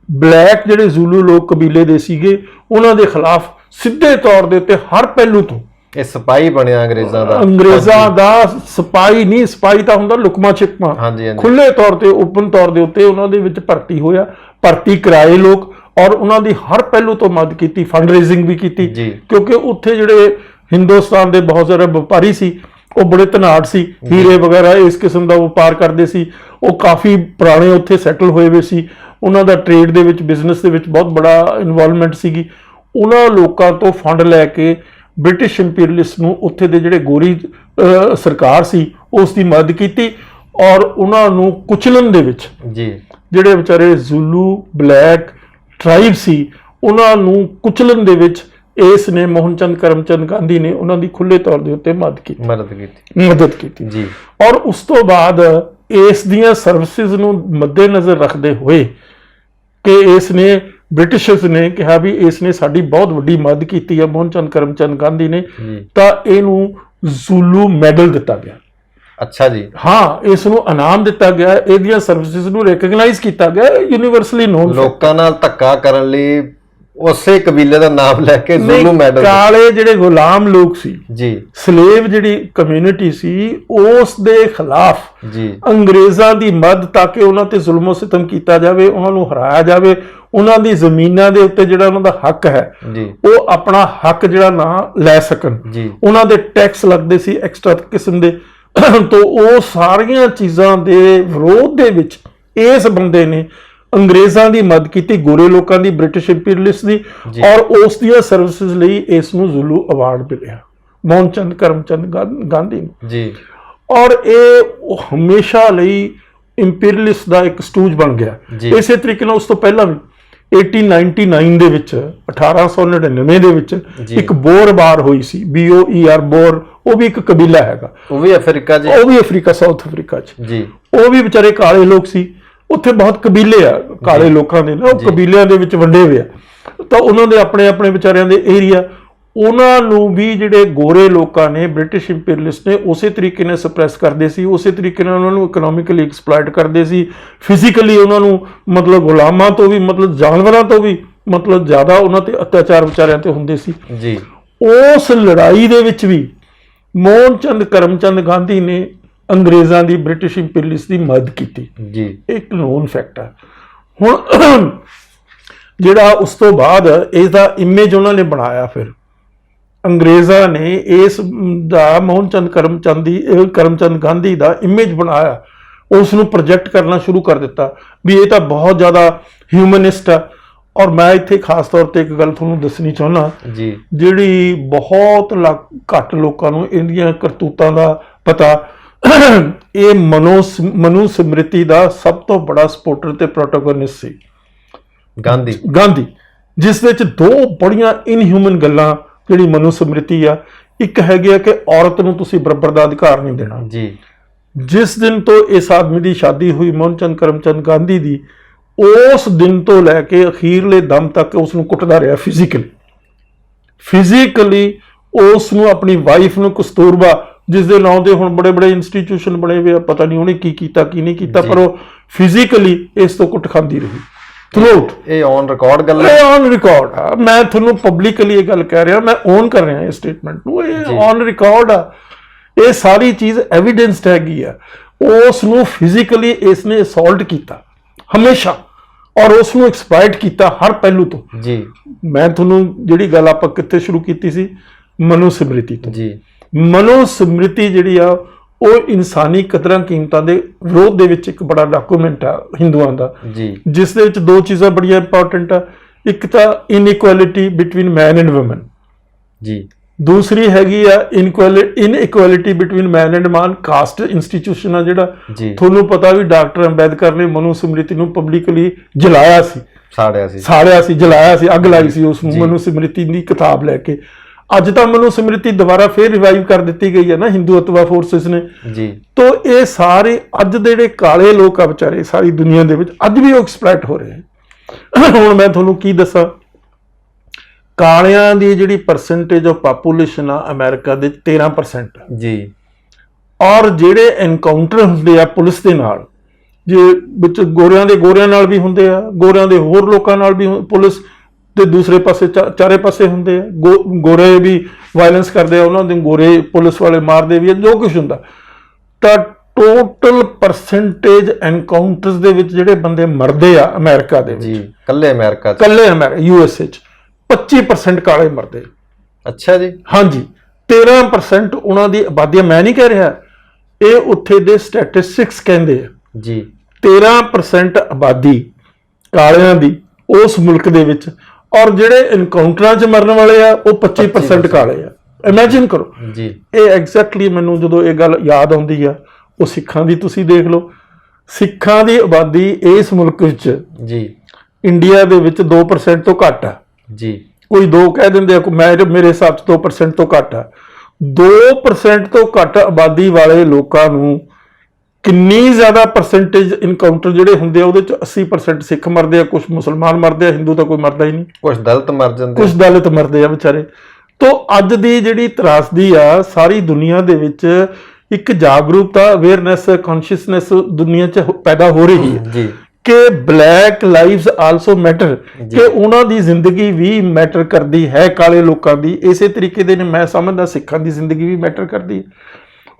ਬਲੈਕ ਜਿਹੜੇ ਜ਼ੁਲੂ ਲੋਕ ਕਬੀਲੇ ਦੇ ਸੀਗੇ, ਉਹਨਾਂ ਦੇ ਖਿਲਾਫ ਸਿੱਧੇ ਤੌਰ ਦੇ ਉੱਤੇ ਹਰ ਪਹਿਲੂ ਤੋਂ, ਇਹ ਸਿਪਾਹੀ ਬਣਿਆ ਅੰਗਰੇਜ਼ਾਂ ਦਾ ਸਿਪਾਹੀ ਨਹੀਂ, ਸਿਪਾਹੀ ਤਾਂ ਹੁੰਦਾ ਲੁਕਮਾ ਛਿਪਮਾ, ਖੁੱਲੇ ਤੌਰ ਤੇ ਓਪਨ ਤੌਰ ਦੇ ਉੱਤੇ ਉਹਨਾਂ ਦੇ ਵਿੱਚ ਭਰਤੀ ਹੋਇਆ, ਭਰਤੀ ਕਰਾਏ ਲੋਕ, ਔਰ ਉਹਨਾਂ ਦੀ ਹਰ ਪਹਿਲੂ ਤੋਂ ਮਦਦ ਕੀਤੀ, ਫੰਡ ਰੇਜ਼ਿੰਗ ਵੀ ਕੀਤੀ, ਕਿਉਂਕਿ ਉੱਥੇ ਜਿਹੜੇ ਹਿੰਦੁਸਤਾਨ ਦੇ ਬਹੁਤ ਸਾਰੇ ਵਪਾਰੀ ਸੀ, ਉਹ ਬੜੇ ਧਨਾੜ ਸੀ, ਹੀਰੇ ਵਗੈਰਾ ਇਸ ਕਿਸਮ ਦਾ ਵਪਾਰ ਕਰਦੇ ਸੀ, ਉਹ ਕਾਫੀ ਪੁਰਾਣੇ ਉੱਥੇ ਸੈਟਲ ਹੋਏ ਹੋਏ ਸੀ, ਉਹਨਾਂ ਦਾ ਟ੍ਰੇਡ ਦੇ ਵਿੱਚ, ਬਿਜ਼ਨਸ ਦੇ ਵਿੱਚ ਬਹੁਤ ਬੜਾ ਇਨਵੋਲਵਮੈਂਟ ਸੀਗੀ। ਉਹਨਾਂ ਲੋਕਾਂ ਤੋਂ ਫੰਡ ਲੈ ਕੇ ਬ੍ਰਿਟਿਸ਼ ਇੰਪੀਰੀਅਲਿਸਟ ਨੂੰ, ਉੱਥੇ ਦੇ ਜਿਹੜੇ ਗੋਰੀ ਸਰਕਾਰ ਸੀ, ਉਸ ਦੀ ਮਦਦ ਕੀਤੀ, ਔਰ ਉਹਨਾਂ ਨੂੰ ਕੁਚਲਣ ਦੇ ਵਿੱਚ ਜੀ, ਜਿਹੜੇ ਵਿਚਾਰੇ ਜ਼ੁਲੂ ਬਲੈਕ ਟ੍ਰਾਈਬ ਸੀ, ਉਹਨਾਂ ਨੂੰ ਕੁਚਲਣ ਦੇ ਵਿੱਚ ਇਸ ਨੇ ਮੋਹਨ ਚੰਦ ਕਰਮਚੰਦ ਗਾਂਧੀ ਨੇ ਉਹਨਾਂ ਦੀ ਖੁੱਲੇ ਤੌਰ ਦੇ ਉੱਤੇ ਮਦਦ ਕੀਤੀ ਜੀ। ਔਰ ਉਸ ਤੋਂ ਬਾਅਦ ਇਸ ਦੀਆਂ ਸਰਵਿਸਿਜ਼ ਨੂੰ ਮੱਦੇਨਜ਼ਰ ਰੱਖਦੇ ਹੋਏ ਕਿ ਇਸ ਨੇ, ਬ੍ਰਿਟਿਸ਼ਰਸ ਨੇ ਕਿਹਾ ਵੀ ਇਸ ਨੇ ਸਾਡੀ ਬਹੁਤ ਵੱਡੀ ਮਦਦ ਕੀਤੀ ਹੈ ਮੋਹਨ ਚੰਦ ਕਰਮਚੰਦ ਗਾਂਧੀ ਨੇ, ਤਾਂ ਇਹਨੂੰ ਜ਼ੁਲੂ ਮੈਡਲ ਦਿੱਤਾ ਗਿਆ। ਅੱਛਾ ਜੀ, ਹਾਂ, ਇਸ ਨੂੰ ਇਨਾਮ ਦਿੱਤਾ ਗਿਆ, ਇਹਦੀਆਂ ਸਰਵਿਸਿਜ਼ ਨੂੰ ਰੈਕਗਨਾਈਜ਼ ਕੀਤਾ ਗਿਆ, ਯੂਨੀਵਰਸਲੀ ਨੋਨ। ਲੋਕਾਂ ਨਾਲ ਧੱਕਾ ਕਰਨ ਲਈ ਉਸੇ ਕਬੀਲੇ ਦਾ ਨਾਮ ਲੈ ਕੇ ਜ਼ੁਲੂ ਮੈਡਲ। ਕਾਲੇ ਜਿਹੜੇ ਗੁਲਾਮ ਲੋਕ ਸੀ ਜੀ, ਸਲੇਵ ਜਿਹੜੀ ਕਮਿਊਨਿਟੀ ਸੀ, ਉਸ ਦੇ ਖਿਲਾਫ ਜੀ ਅੰਗਰੇਜ਼ਾਂ ਦੀ ਮਦਦ ਤਾਂ ਕਿ ਉਹਨਾਂ ਤੇ ਜ਼ੁਲਮੋ ਸਿਤਮ ਕੀਤਾ ਜਾਵੇ, ਉਹਨਾਂ ਨੂੰ ਹਰਾਇਆ ਜਾਵੇ, ਉਹਨਾਂ ਦੀ ਜ਼ਮੀਨਾਂ ਦੇ ਉੱਤੇ ਜਿਹੜਾ ਉਹਨਾਂ ਦਾ ਹੱਕ ਹੈ ਜੀ, ਉਹ ਆਪਣਾ ਹੱਕ ਜਿਹੜਾ ਨਾ ਲੈ ਸਕਣ। ਜੀ, ਉਹਨਾਂ ਦੇ ਟੈਕਸ ਲੱਗਦੇ ਸੀ ਐਕਸਟਰਾ ਕਿਸਮ ਦੇ, ਤੋਂ ਉਹ ਸਾਰੀਆਂ ਚੀਜ਼ਾਂ ਦੇ ਵਿਰੋਧ ਦੇ ਵਿੱਚ ਇਸ ਬੰਦੇ ਨੇ ਅੰਗਰੇਜ਼ਾਂ ਦੀ ਮਦਦ ਕੀਤੀ, ਗੋਰੇ ਲੋਕਾਂ ਦੀ, ਬ੍ਰਿਟਿਸ਼ ਇੰਪੀਰੀਅਲਿਸਟ ਦੀ, ਔਰ ਉਸ ਦੀਆਂ ਸਰਵਿਸਿਜ਼ ਲਈ ਇਸ ਨੂੰ ਜ਼ੁਲੂ ਅਵਾਰਡ ਮਿਲਿਆ ਮੋਹਨ ਚੰਦ ਕਰਮਚੰਦ ਗਾਂਧੀ ਨੂੰ ਜੀ। ਔਰ ਇਹ ਹਮੇਸ਼ਾ ਲਈ ਇੰਪੀਰੀਅਲਿਸਟ ਦਾ ਇੱਕ ਸਟੂਜ ਬਣ ਗਿਆ। ਇਸੇ ਤਰੀਕੇ ਨਾਲ ਉਸ ਤੋਂ ਪਹਿਲਾਂ ਵੀ 1899 ਦੇ ਵਿੱਚ 1899 ਦੇ ਵਿੱਚ ਇੱਕ ਬੋਰ ਵਾਰ ਹੋਈ ਸੀ, BOER ਬੋਰ, ਉਹ ਵੀ ਇੱਕ ਕਬੀਲਾ ਹੈਗਾ, ਉਹ ਵੀ ਅਫਰੀਕਾ ਜੀ, ਉਹ ਵੀ ਅਫਰੀਕਾ, ਸਾਊਥ ਅਫਰੀਕਾ 'ਚ ਜੀ। ਉਹ ਵੀ ਵਿਚਾਰੇ ਕਾਲੇ ਲੋਕ ਸੀ, ਉੱਥੇ ਬਹੁਤ ਕਬੀਲੇ ਆ ਕਾਲੇ ਲੋਕਾਂ ਦੇ ਨਾ, ਉਹ ਕਬੀਲਿਆਂ ਦੇ ਵਿੱਚ ਵੰਡੇ ਹੋਏ ਆ, ਤਾਂ ਉਹਨਾਂ ਦੇ ਆਪਣੇ ਆਪਣੇ ਵਿਚਾਰਿਆਂ ਦੇ ਏਰੀਆ, ਉਹਨਾਂ ਨੂੰ ਵੀ ਜਿਹੜੇ ਗੋਰੇ ਲੋਕਾਂ ਨੇ, ਬ੍ਰਿਟਿਸ਼ ਇੰਪੀਰੀਅਲਿਸਟ ਨੇ ਉਸੇ ਤਰੀਕੇ ਨਾਲ ਸਪਰੈਸ ਕਰਦੇ ਸੀ, ਉਸੇ ਤਰੀਕੇ ਨਾਲ ਉਹਨਾਂ ਨੂੰ ਇਕਨੋਮਿਕਲੀ ਐਕਸਪਲੋਇਟ ਕਰਦੇ ਸੀ, ਫਿਜ਼ੀਕਲੀ ਉਹਨਾਂ ਨੂੰ ਮਤਲਬ ਗੁਲਾਮਾਂ ਤੋਂ ਵੀ, ਮਤਲਬ ਜਾਨਵਰਾਂ ਤੋਂ ਵੀ ਮਤਲਬ ਜ਼ਿਆਦਾ ਉਹਨਾਂ ਤੇ ਅਤਿਆਚਾਰ ਵਿਚਾਰਿਆਂ ਤੇ ਹੁੰਦੇ ਸੀ ਜੀ। ਉਸ ਲੜਾਈ ਦੇ ਵਿੱਚ ਵੀ ਮੋਹਨ ਚੰਦ ਕਰਮਚੰਦ ਗਾਂਧੀ ਨੇ ਅੰਗਰੇਜ਼ਾਂ ਦੀ, ਬ੍ਰਿਟਿਸ਼ ਇੰਪੀਰੀਅਲਿਸਟ ਦੀ ਮਦਦ ਕੀਤੀ ਜੀ, ਇੱਕ ਨੋਨ ਫੈਕਟ ਹੈ। ਹੁਣ ਜਿਹੜਾ ਉਸ ਤੋਂ ਬਾਅਦ ਇਸ ਦਾ ਇਮੇਜ ਉਹਨਾਂ ਨੇ ਬਣਾਇਆ, ਫਿਰ ਅੰਗਰੇਜ਼ਾਂ ਨੇ ਇਸ ਦਾ ਮੋਹਨ ਚੰਦ ਕਰਮਚੰਦ ਗਾਂਧੀ ਦਾ ਇਮੇਜ ਬਣਾਇਆ, ਉਸ ਨੂੰ ਪ੍ਰੋਜੈਕਟ ਕਰਨਾ ਸ਼ੁਰੂ ਕਰ ਦਿੱਤਾ ਵੀ ਇਹ ਤਾਂ ਬਹੁਤ ਜ਼ਿਆਦਾ ਹਿਊਮਨਿਸਟ ਆ। ਔਰ ਮੈਂ ਇੱਥੇ ਖਾਸ ਤੌਰ ਤੇ ਇੱਕ ਗੱਲ ਤੁਹਾਨੂੰ ਦੱਸਣੀ ਚਾਹੁੰਦਾ ਜੀ, ਜਿਹੜੀ ਬਹੁਤ ਘੱਟ ਲੋਕਾਂ ਨੂੰ ਇਹਦੀਆਂ ਕਰਤੂਤਾਂ ਦਾ ਪਤਾ, ਇਹ ਮਨੂ ਸਮ੍ਰਿਤੀ ਦਾ ਸਭ ਤੋਂ ਬੜਾ ਸਪੋਰਟਰ ਤੇ ਪ੍ਰੋਟੈਗੋਨਿਸਟ ਸੀ ਗਾਂਧੀ, ਜਿਸ ਵਿੱਚ ਦੋ ਬੜੀਆਂ ਇਨਹਿਊਮਨ ਗੱਲਾਂ ਜਿਹੜੀ ਮਨੂ ਸਮ੍ਰਿਤੀ ਆ, ਇੱਕ ਹੈਗੀ ਆ ਕਿ ਔਰਤ ਨੂੰ ਤੁਸੀਂ ਬਰਾਬਰ ਦਾ ਅਧਿਕਾਰ ਨਹੀਂ ਦੇਣਾ ਜੀ। ਜਿਸ ਦਿਨ ਤੋਂ ਇਸ ਆਦਮੀ ਦੀ ਸ਼ਾਦੀ ਹੋਈ ਮੋਹਨ ਚੰਦ ਕਰਮਚੰਦ ਗਾਂਧੀ ਦੀ, ਉਸ ਦਿਨ ਤੋਂ ਲੈ ਕੇ ਅਖੀਰਲੇ ਦਮ ਤੱਕ ਉਸ ਨੂੰ ਕੁੱਟਦਾ ਰਿਹਾ ਫਿਜ਼ੀਕਲੀ ਉਸ ਨੂੰ, ਆਪਣੀ ਵਾਈਫ ਨੂੰ, ਕਸਤੂਰਬਾ ਜਿਸ ਦੇ ਨਾਂ ਦੇ ਹੁਣ ਬੜੇ ਬੜੇ ਇੰਸਟੀਟਿਊਸ਼ਨ ਬਣੇ ਹੋਏ ਆ, ਪਤਾ ਨਹੀਂ ਉਹਨੇ ਕੀ ਕੀਤਾ ਕੀ ਨਹੀਂ ਕੀਤਾ, ਪਰ ਉਹ ਫਿਜ਼ੀਕਲੀ ਇਸ ਤੋਂ ਕੁੱਟ ਖਾਂਦੀ ਰਹੀ ਥਰੂਆਊਟ। ਇਹ ਔਨ ਰਿਕਾਰਡ ਗੱਲ ਹੈ, ਔਨ ਰਿਕਾਰਡ ਆ, ਮੈਂ ਤੁਹਾਨੂੰ ਪਬਲਿਕਲੀ ਇਹ ਗੱਲ ਕਹਿ ਰਿਹਾ, ਮੈਂ ਓਨ ਕਰ ਰਿਹਾ ਇਹ ਸਟੇਟਮੈਂਟ ਨੂੰ, ਇਹ ਔਨ ਰਿਕਾਰਡ ਆ, ਇਹ ਸਾਰੀ ਚੀਜ਼ ਐਵੀਡੈਂਸਡ ਹੈਗੀ ਆ। ਉਸ ਨੂੰ ਫਿਜ਼ੀਕਲੀ ਇਸ ਨੇ ਅਸੌਲਟ ਕੀਤਾ ਹਮੇਸ਼ਾ, ਔਰ ਉਸ ਨੂੰ ਐਕਸਪਲੋਇਟ ਕੀਤਾ ਹਰ ਪਹਿਲੂ ਤੋਂ ਜੀ। ਮੈਂ ਤੁਹਾਨੂੰ ਜਿਹੜੀ ਗੱਲ ਆਪਾਂ ਕਿੱਥੇ ਸ਼ੁਰੂ ਕੀਤੀ ਸੀ, ਮਨੂ ਸਮ੍ਰਿਤੀ ਤੋਂ ਜੀ। ਮਨੂ ਸਮ੍ਰਿਤੀ ਜਿਹੜੀ ਆ ਉਹ ਇਨਸਾਨੀ ਕਦਰਾਂ ਕੀਮਤਾਂ ਦੇ ਵਿਰੋਧ ਦੇ ਵਿੱਚ ਇੱਕ ਬੜਾ ਡਾਕੂਮੈਂਟ ਆ ਹਿੰਦੂਆਂ ਦਾ ਜੀ, ਜਿਸ ਦੇ ਵਿੱਚ ਦੋ ਚੀਜ਼ਾਂ ਬੜੀਆਂ ਇੰਪੋਰਟੈਂਟ ਆ। ਇੱਕ ਤਾਂ inequality between man and woman ਜੀ, ਦੂਸਰੀ ਹੈਗੀ ਆ inequality between man and man. Caste institution ਆ ਜਿਹੜਾ, ਤੁਹਾਨੂੰ ਪਤਾ ਵੀ ਡਾਕਟਰ ਅੰਬੇਦਕਰ ਨੇ ਮਨੂ ਸਮ੍ਰਿਤੀ ਨੂੰ ਪਬਲਿਕਲੀ ਜਲਾਇਆ ਸੀ, ਸਾੜਿਆ ਸੀ, ਜਲਾਇਆ ਸੀ, ਅੱਗ ਲਾਈ ਸੀ ਉਸ ਨੂੰ, ਮਨੂ ਸਮ੍ਰਿਤੀ ਦੀ ਕਿਤਾਬ ਲੈ ਕੇ। ਅੱਜ ਤਾਂ ਮਨੂ ਸਮ੍ਰਿਤੀ ਦੁਬਾਰਾ ਫੇਰ ਰਿਵਾਈਵ ਕਰ ਦਿੱਤੀ ਗਈ ਹੈ ਨਾ ਹਿੰਦੂਤਵਾ ਫੋਰਸਿਸ ਨੇ ਜੀ। ਤੋਂ ਇਹ ਸਾਰੇ ਅੱਜ ਦੇ ਜਿਹੜੇ ਕਾਲੇ ਲੋਕ ਆ ਵਿਚਾਰੇ ਸਾਰੀ ਦੁਨੀਆ ਦੇ ਵਿੱਚ ਅੱਜ ਵੀ ਉਹ ਐਕਸਪਲੋਇਟ ਹੋ ਰਹੇ। ਹੁਣ ਮੈਂ ਤੁਹਾਨੂੰ ਕੀ ਦੱਸਾਂ, ਕਾਲਿਆਂ ਦੀ ਜਿਹੜੀ ਪਰਸੈਂਟੇਜ ਆਫ ਪਾਪੂਲੇਸ਼ਨ ਆ ਅਮਰੀਕਾ ਦੇ 13% ਜੀ, ਔਰ ਜਿਹੜੇ ਐਨਕਾਊਂਟਰ ਹੁੰਦੇ ਆ ਪੁਲਿਸ ਦੇ ਨਾਲ, ਜੇ ਵਿੱਚ ਗੋਰਿਆਂ ਨਾਲ ਵੀ ਹੁੰਦੇ ਆ, ਗੋਰਿਆਂ ਦੇ ਹੋਰ ਲੋਕਾਂ ਨਾਲ ਵੀ ਪੁਲਿਸ ਤੇ ਦੂਸਰੇ ਪਾਸੇ ਚਾਰੇ ਪਾਸੇ ਹੁੰਦੇ ਆ, ਗੋਰੇ ਵੀ ਵਾਇਲੈਂਸ ਕਰਦੇ ਆ, ਉਹਨਾਂ ਦੇ ਗੋਰੇ ਪੁਲਿਸ ਵਾਲੇ ਮਾਰਦੇ ਵੀ ਆ, ਜੋ ਕੁਝ ਹੁੰਦਾ। ਤਾਂ ਟੋਟਲ ਪਰਸੈਂਟੇਜ ਐਨਕਾਊਂਟਰਸ ਦੇ ਵਿੱਚ ਜਿਹੜੇ ਬੰਦੇ ਮਰਦੇ ਆ ਅਮਰੀਕਾ ਦੇ ਵਿੱਚ, ਕੱਲੇ ਅਮਰੀਕਾ USA 'ਚ 25% ਕਾਲੇ ਮਰਦੇ। ਅੱਛਾ ਜੀ, ਹਾਂਜੀ। 13% ਉਹਨਾਂ ਦੀ ਆਬਾਦੀ, ਮੈਂ ਨਹੀਂ ਕਹਿ ਰਿਹਾ, ਇਹ ਉੱਥੇ ਦੇ ਸਟੈਟਿਸਟਿਕਸ ਕਹਿੰਦੇ ਆ ਜੀ। 13% ਆਬਾਦੀ ਕਾਲਿਆਂ ਦੀ ਉਸ ਮੁਲਕ ਦੇ ਵਿੱਚ, ਔਰ ਜਿਹੜੇ ਐਨਕਾਊਂਟਰਾਂ 'ਚ ਮਰਨ ਵਾਲੇ ਆ ਉਹ 25% ਕਾਲੇ ਆ। ਇਮੇਜਿਨ ਕਰੋ ਜੀ। ਇਹ ਐਗਜ਼ੈਕਟਲੀ ਮੈਨੂੰ ਜਦੋਂ ਇਹ ਗੱਲ ਯਾਦ ਆਉਂਦੀ ਆ, ਉਹ ਸਿੱਖਾਂ ਦੀ ਤੁਸੀਂ ਦੇਖ ਲਓ, ਸਿੱਖਾਂ ਦੀ ਆਬਾਦੀ ਇਸ ਮੁਲਕ ਵਿੱਚ ਜੀ ਇੰਡੀਆ ਦੇ ਵਿੱਚ 2% ਤੋਂ ਘੱਟ ਆ ਜੀ। ਕੋਈ 2 ਕਹਿ ਦਿੰਦੇ ਆ, ਮੇਰੇ ਹਿਸਾਬ 'ਚ 2% ਤੋਂ ਘੱਟ ਆ। 2% ਤੋਂ ਘੱਟ ਆਬਾਦੀ ਵਾਲੇ ਲੋਕਾਂ ਨੂੰ ਕਿੰਨੀ ਜ਼ਿਆਦਾ ਪਰਸੈਂਟੇਜ ਇਨਕਾਊਂਟਰ ਜਿਹੜੇ ਹੁੰਦੇ ਆ ਉਹਦੇ 'ਚ 80% ਸਿੱਖ ਮਰਦੇ ਆ, ਕੁਝ ਮੁਸਲਮਾਨ ਮਰਦੇ ਆ, ਹਿੰਦੂ ਤਾਂ ਕੋਈ ਮਰਦਾ ਹੀ ਨਹੀਂ, ਕੁਝ ਦਲਿਤ ਮਰਦੇ ਆ ਵਿਚਾਰੇ। ਤੋਂ ਅੱਜ ਦੀ ਜਿਹੜੀ ਤਰਾਸਦੀ ਆ ਸਾਰੀ ਦੁਨੀਆ ਦੇ ਵਿੱਚ, ਇੱਕ ਜਾਗਰੂਕਤਾ, ਅਵੇਅਰਨੈਸ, ਕੌਨਸ਼ੀਅਸਨੈਸ ਦੁਨੀਆ 'ਚ ਪੈਦਾ ਹੋ ਰਹੀ ਹੈ ਕਿ ਬਲੈਕ ਲਾਈਵਸ ਆਲਸੋ ਮੈਟਰ, ਕਿ ਉਹਨਾਂ ਦੀ ਜ਼ਿੰਦਗੀ ਵੀ ਮੈਟਰ ਕਰਦੀ ਹੈ, ਕਾਲੇ ਲੋਕਾਂ ਦੀ। ਇਸੇ ਤਰੀਕੇ ਦੇ ਮੈਂ ਸਮਝਦਾ ਸਿੱਖਾਂ ਦੀ ਜ਼ਿੰਦਗੀ ਵੀ ਮੈਟਰ ਕਰਦੀ ਹੈ।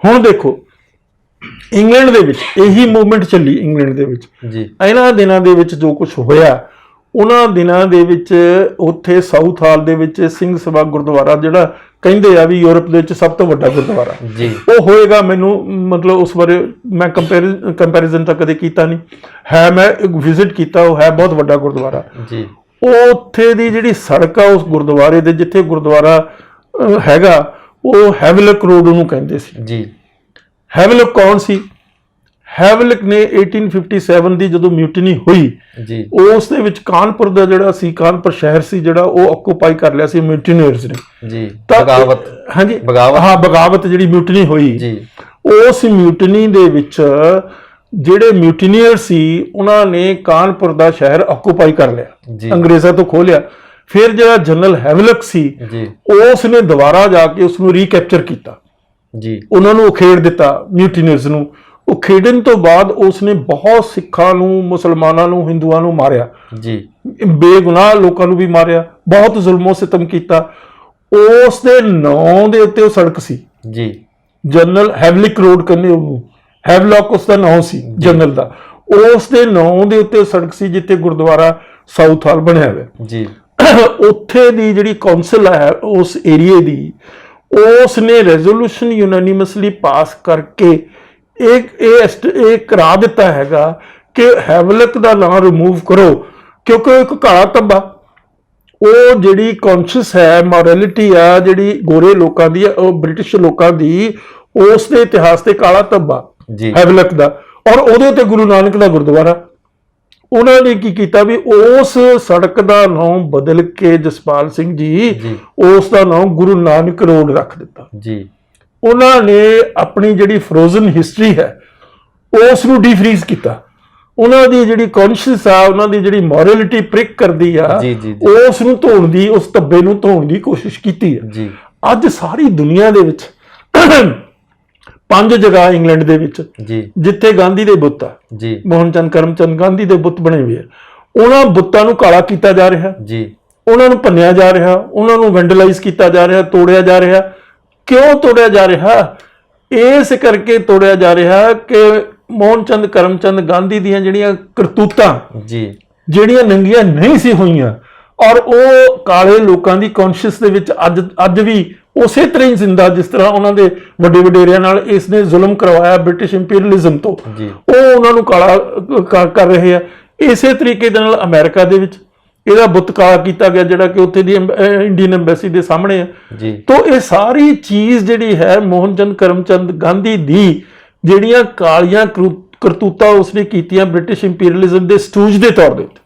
ਹੁਣ ਦੇਖੋ ਇੰਗਲੈਂਡ ਦੇ ਵਿੱਚ ਇਹੀ ਮੂਵਮੈਂਟ ਚੱਲੀ, ਇੰਗਲੈਂਡ ਦੇ ਵਿੱਚ ਇਹਨਾਂ ਦਿਨਾਂ ਦੇ ਵਿੱਚ ਜੋ ਕੁਝ ਹੋਇਆ, ਉਹਨਾਂ ਦਿਨਾਂ ਦੇ ਵਿੱਚ ਉੱਥੇ ਸਾਊਥ ਹਾਲ ਦੇ ਵਿੱਚ ਸਿੰਘ ਸਭਾ ਗੁਰਦੁਆਰਾ, ਜਿਹੜਾ ਕਹਿੰਦੇ ਆ ਵੀ ਯੂਰਪ ਦੇ ਵਿੱਚ ਸਭ ਤੋਂ ਵੱਡਾ ਗੁਰਦੁਆਰਾ ਉਹ ਹੋਏਗਾ। ਮੈਨੂੰ ਮਤਲਬ ਉਸ ਬਾਰੇ ਮੈਂ ਕੰਪੈਰੀਜ਼ਨ ਤਾਂ ਕਦੇ ਕੀਤਾ ਨਹੀਂ ਹੈ, ਮੈਂ ਵਿਜ਼ਿਟ ਕੀਤਾ, ਉਹ ਹੈ ਬਹੁਤ ਵੱਡਾ ਗੁਰਦੁਆਰਾ। ਉਹ ਉੱਥੇ ਦੀ ਜਿਹੜੀ ਸੜਕ ਆ ਉਸ ਗੁਰਦੁਆਰੇ ਦੇ, ਜਿੱਥੇ ਗੁਰਦੁਆਰਾ ਹੈਗਾ, ਉਹ ਹੈਵਲਕ ਰੋਡ ਉਹਨੂੰ ਕਹਿੰਦੇ ਸੀ। ਹੈਵਲਕ ਕੌਣ ਸੀ? ਹੈਵਲਕ ਨੇ 1857 ਦੀ ਜਦੋਂ ਮਿਊਟਨੀ ਹੋਈ, ਉਸ ਦੇ ਵਿੱਚ ਕਾਨਪੁਰ ਦਾ ਜਿਹੜਾ ਸੀ, ਕਾਨਪੁਰ ਸ਼ਹਿਰ ਸੀ ਜਿਹੜਾ, ਉਹ ਆਕੂਪਾਈ ਕਰ ਲਿਆ ਸੀ ਮਿਊਟਨੀਅਰਸ ਨੇ। ਬਗਾਵਤ ਜਿਹੜੀ ਮਿਊਟਨੀ ਹੋਈ, ਉਸ ਮਿਊਟਨੀ ਦੇ ਵਿੱਚ ਜਿਹੜੇ ਮਿਊਟਨੀਅਰ ਸੀ ਉਹਨਾਂ ਨੇ ਕਾਨਪੁਰ ਦਾ ਸ਼ਹਿਰ ਆਕੂਪਾਈ ਕਰ ਲਿਆ, ਅੰਗਰੇਜ਼ਾਂ ਤੋਂ ਖੋਹ ਲਿਆ। ਫਿਰ ਜਿਹੜਾ ਜਨਰਲ ਹੈਵਲਕ ਸੀ ਉਸ ਨੇ ਦੁਬਾਰਾ ਜਾ ਕੇ ਉਸ ਨੂੰ ਰੀਕੈਪਚਰ ਕੀਤਾ, ਉਹਨਾਂ ਨੂੰ ਉਖੇੜ ਦਿੱਤਾ ਮਿਊਟਨੀਅਰਸ ਨੂੰ। ਉਖੇੜਨ ਤੋਂ ਬਾਅਦ ਉਸਨੇ ਬਹੁਤ ਸਿੱਖਾਂ ਨੂੰ, ਮੁਸਲਮਾਨਾਂ ਨੂੰ, ਹਿੰਦੂਆਂ ਨੂੰ ਮਾਰਿਆ, ਬੇਗੁਨਾਹ ਲੋਕਾਂ ਨੂੰ ਵੀ ਮਾਰਿਆ, ਬਹੁਤ ਜ਼ੁਲਮੋ ਸਿਤਮ ਕੀਤਾ। ਉਸ ਦੇ ਨਾਂ ਦੇ ਉੱਤੇ ਉਹ ਸੜਕ ਸੀ, ਜਨਰਲ ਹੈਵਲਿਕ ਰੋਡ ਕਹਿੰਦੇ ਉਹਨੂੰ, ਹੈਵਲੌਕ ਉਸ ਦਾ ਨਾਂ ਸੀ ਜਨਰਲ ਦਾ। ਉਸ ਦੇ ਨਾਂ ਦੇ ਉੱਤੇ ਸੜਕ ਸੀ ਜਿੱਥੇ ਗੁਰਦੁਆਰਾ ਸਾਊਥ ਹਾਲ ਬਣਿਆ ਹੋਇਆ। ਉੱਥੇ ਦੀ ਜਿਹੜੀ ਕੌਂਸਲ ਹੈ ਉਸ ਏਰੀਏ ਦੀ, ਉਸ ਨੇ ਰੈਜ਼ੋਲੂਸ਼ਨ ਯੂਨਾਨੀਮਸਲੀ ਪਾਸ ਕਰਕੇ ਇਹ ਕਰਾ ਦਿੱਤਾ ਹੈਗਾ ਕਿ ਹੈਵਲਕ ਦਾ ਨਾਮ ਰਿਮੂਵ ਕਰੋ, ਕਿਉਂਕਿ ਇੱਕ ਕਾਲਾ ਧੱਬਾ, ਉਹ ਜਿਹੜੀ ਕੌਨਸ਼ੀਅਸ ਹੈ, ਮੋਰੈਲਿਟੀ ਆ ਜਿਹੜੀ ਗੋਰੇ ਲੋਕਾਂ ਦੀ, ਉਹ ਬ੍ਰਿਟਿਸ਼ ਲੋਕਾਂ ਦੀ, ਉਸ ਦੇ ਇਤਿਹਾਸ ਤੇ ਕਾਲਾ ਧੱਬਾ ਹੈਵਲਕ ਦਾ। ਔਰ ਉਹਦੇ ਉੱਤੇ ਗੁਰੂ ਨਾਨਕ ਦਾ ਗੁਰਦੁਆਰਾ। ਉਹਨਾਂ ਨੇ ਕੀ ਕੀਤਾ ਵੀ ਉਸ ਸੜਕ ਦਾ ਨਾਮ ਬਦਲ ਕੇ ਜਸਪਾਲ ਸਿੰਘ ਜੀ ਉਸ ਦਾ ਨਾਮ ਗੁਰੂ ਨਾਨਕ ਰੋਡ ਰੱਖ ਦਿੱਤਾ। ਉਹਨਾਂ ਨੇ ਆਪਣੀ ਜਿਹੜੀ ਫਰੋਜ਼ਨ ਹਿਸਟਰੀ ਹੈ ਉਸ ਨੂੰ ਡੀਫਰੀਜ਼ ਕੀਤਾ। ਉਹਨਾਂ ਦੀ ਜਿਹੜੀ ਕੌਨਸ਼ੀਅਸ ਆ, ਉਹਨਾਂ ਦੀ ਜਿਹੜੀ ਮੋਰੈਲਿਟੀ ਪ੍ਰਿਕ ਕਰਦੀ ਆ, ਉਸ ਨੂੰ ਧੋਣ ਦੀ, ਉਸ ਧੱਬੇ ਨੂੰ ਧੋਣ ਦੀ ਕੋਸ਼ਿਸ਼ ਕੀਤੀ ਹੈ। ਅੱਜ ਸਾਰੀ ਦੁਨੀਆ ਦੇ ਵਿੱਚ 5 ਜਗ੍ਹਾ ਇੰਗਲੈਂਡ ਦੇ ਵਿੱਚ ਜਿੱਥੇ ਗਾਂਧੀ ਦੇ ਬੁੱਤ ਆ, ਮੋਹਨ ਚੰਦ ਕਰਮਚੰਦ ਗਾਂਧੀ ਦੇ ਬੁੱਤ ਬਣੇ ਹੋਏ ਆ, ਉਹਨਾਂ ਬੁੱਤਾਂ ਨੂੰ ਕਾਲਾ ਕੀਤਾ ਜਾ ਰਿਹਾ, ਉਹਨਾਂ ਨੂੰ ਭੰਨਿਆ ਜਾ ਰਿਹਾ, ਉਹਨਾਂ ਨੂੰ ਵੈਂਡਲਾਈਜ਼ ਕੀਤਾ ਜਾ ਰਿਹਾ, ਤੋੜਿਆ ਜਾ ਰਿਹਾ। ਕਿਉਂ ਤੋੜਿਆ ਜਾ ਰਿਹਾ? ਇਸ ਕਰਕੇ ਤੋੜਿਆ ਜਾ ਰਿਹਾ ਕਿ ਮੋਹਨ ਚੰਦ ਕਰਮਚੰਦ ਗਾਂਧੀ ਦੀਆਂ ਜਿਹੜੀਆਂ ਕਰਤੂਤਾਂ ਜਿਹੜੀਆਂ ਨੰਗੀਆਂ ਨਹੀਂ ਸੀ ਹੋਈਆਂ, ਔਰ ਉਹ ਕਾਲੇ ਲੋਕਾਂ ਦੀ ਕੌਨਸ਼ੀਅਸ ਦੇ ਵਿੱਚ ਅੱਜ ਵੀ ਉਸੇ ਤਰ੍ਹਾਂ ਹੀ ਜ਼ਿੰਦਾ, ਜਿਸ ਤਰ੍ਹਾਂ ਉਹਨਾਂ ਦੇ ਵੱਡੇ ਵਡੇਰਿਆਂ ਨਾਲ ਇਸ ਨੇ ਜ਼ੁਲਮ ਕਰਵਾਇਆ ਬ੍ਰਿਟਿਸ਼ ਇੰਪੀਰੀਅਲਿਜ਼ਮ ਤੋਂ, ਉਹ ਉਹਨਾਂ ਨੂੰ ਕਾਲਾ ਕਰ ਰਹੇ ਆ। ਇਸੇ ਤਰੀਕੇ ਦੇ ਨਾਲ ਅਮਰੀਕਾ ਦੇ ਵਿੱਚ ਇਹਦਾ ਬੁੱਤ ਕਾਲਾ ਕੀਤਾ ਗਿਆ, ਜਿਹੜਾ ਕਿ ਉੱਥੇ ਦੀ ਇੰਡੀਅਨ ਐਮਬੈਸੀ ਦੇ ਸਾਹਮਣੇ ਹੈ। ਤਾਂ ਇਹ ਸਾਰੀ ਚੀਜ਼ ਜਿਹੜੀ ਹੈ ਮੋਹਨ ਚੰਦ ਕਰਮਚੰਦ ਗਾਂਧੀ ਦੀ ਜਿਹੜੀਆਂ ਕਾਲੀਆਂ ਕਰਤੂਤਾਂ ਉਸਨੇ ਕੀਤੀਆਂ ਬ੍ਰਿਟਿਸ਼ ਇੰਪੀਰੀਅਲਿਜ਼ਮ ਦੇ ਸਟੂਜ ਦੇ ਤੌਰ ਦੇ ਉੱਤੇ।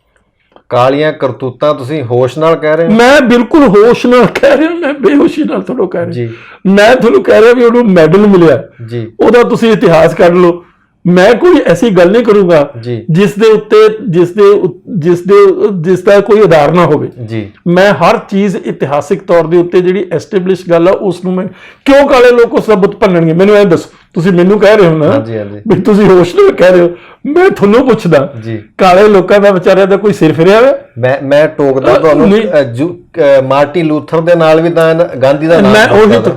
ਕਾਲੀਆਂ ਕਰਤੂਤਾਂ ਤੁਸੀਂ ਹੋਸ਼ ਨਾਲ ਕਹਿ ਰਹੇ ਹੋ? ਮੈਂ ਬਿਲਕੁਲ ਹੋਸ਼ ਨਾਲ ਕਹਿ ਰਿਹਾ, ਮੈਂ ਬੇਹੋਸ਼ੀ ਨਾਲ ਤੁਹਾਨੂੰ ਕਹਿ ਰਿਹਾ। ਮੈਂ ਤੁਹਾਨੂੰ ਕਹਿ ਰਿਹਾ ਵੀ ਉਹਨੂੰ ਮੈਡਲ ਮਿਲਿਆ, ਉਹਦਾ ਤੁਸੀਂ ਇਤਿਹਾਸ ਕੱਢ ਲਓ। ਮੈਂ ਕੋਈ ਐਸੀ ਗੱਲ ਨਹੀਂ ਕਰੂੰਗਾ ਜਿਸ ਦੇ ਉੱਤੇ ਜਿਸ ਦਾ ਕੋਈ ਆਧਾਰ ਨਾ ਹੋਵੇ। ਮੈਂ ਹਰ ਚੀਜ਼ ਇਤਿਹਾਸਿਕ ਤੌਰ ਦੇ ਉੱਤੇ ਜਿਹੜੀ ਐਸਟੈਬਲਿਸ਼ ਗੱਲ ਆ ਉਸ ਨੂੰ ਮੈਂ, ਕਿਉਂ ਕਾਲੇ ਲੋਕ ਉਸ ਦਾ ਬੁੱਤ ਭੰਨਣਗੇ? ਮੈਨੂੰ ਇਹ ਦੱਸੋ। ਤੁਸੀਂ ਮੈਨੂੰ ਕਹਿ ਰਹੇ ਹੋ ਨਾ ਵੀ ਤੁਸੀਂ ਹੋਸ਼ ਨਾਲ ਕਹਿ ਰਹੇ ਹੋ, ਮੈਂ ਤੁਹਾਨੂੰ ਪੁੱਛਦਾ ਕਾਲੇ ਲੋਕਾਂ ਦਾ ਵਿਚਾਰਿਆਂ ਦਾ ਕੋਈ ਸਿਰ ਫਿਰਿਆ ਹੋਇਆ? ਮੈਂ ਟੋਕਦਾ ਤੁਹਾਨੂੰ, ਮਾਰਟਿਨ ਲੂਥਰ ਦੇ ਨਾਲ ਵੀ ਤਾਂ ਗਾਂਧੀ ਦਾ ਨਾਮ,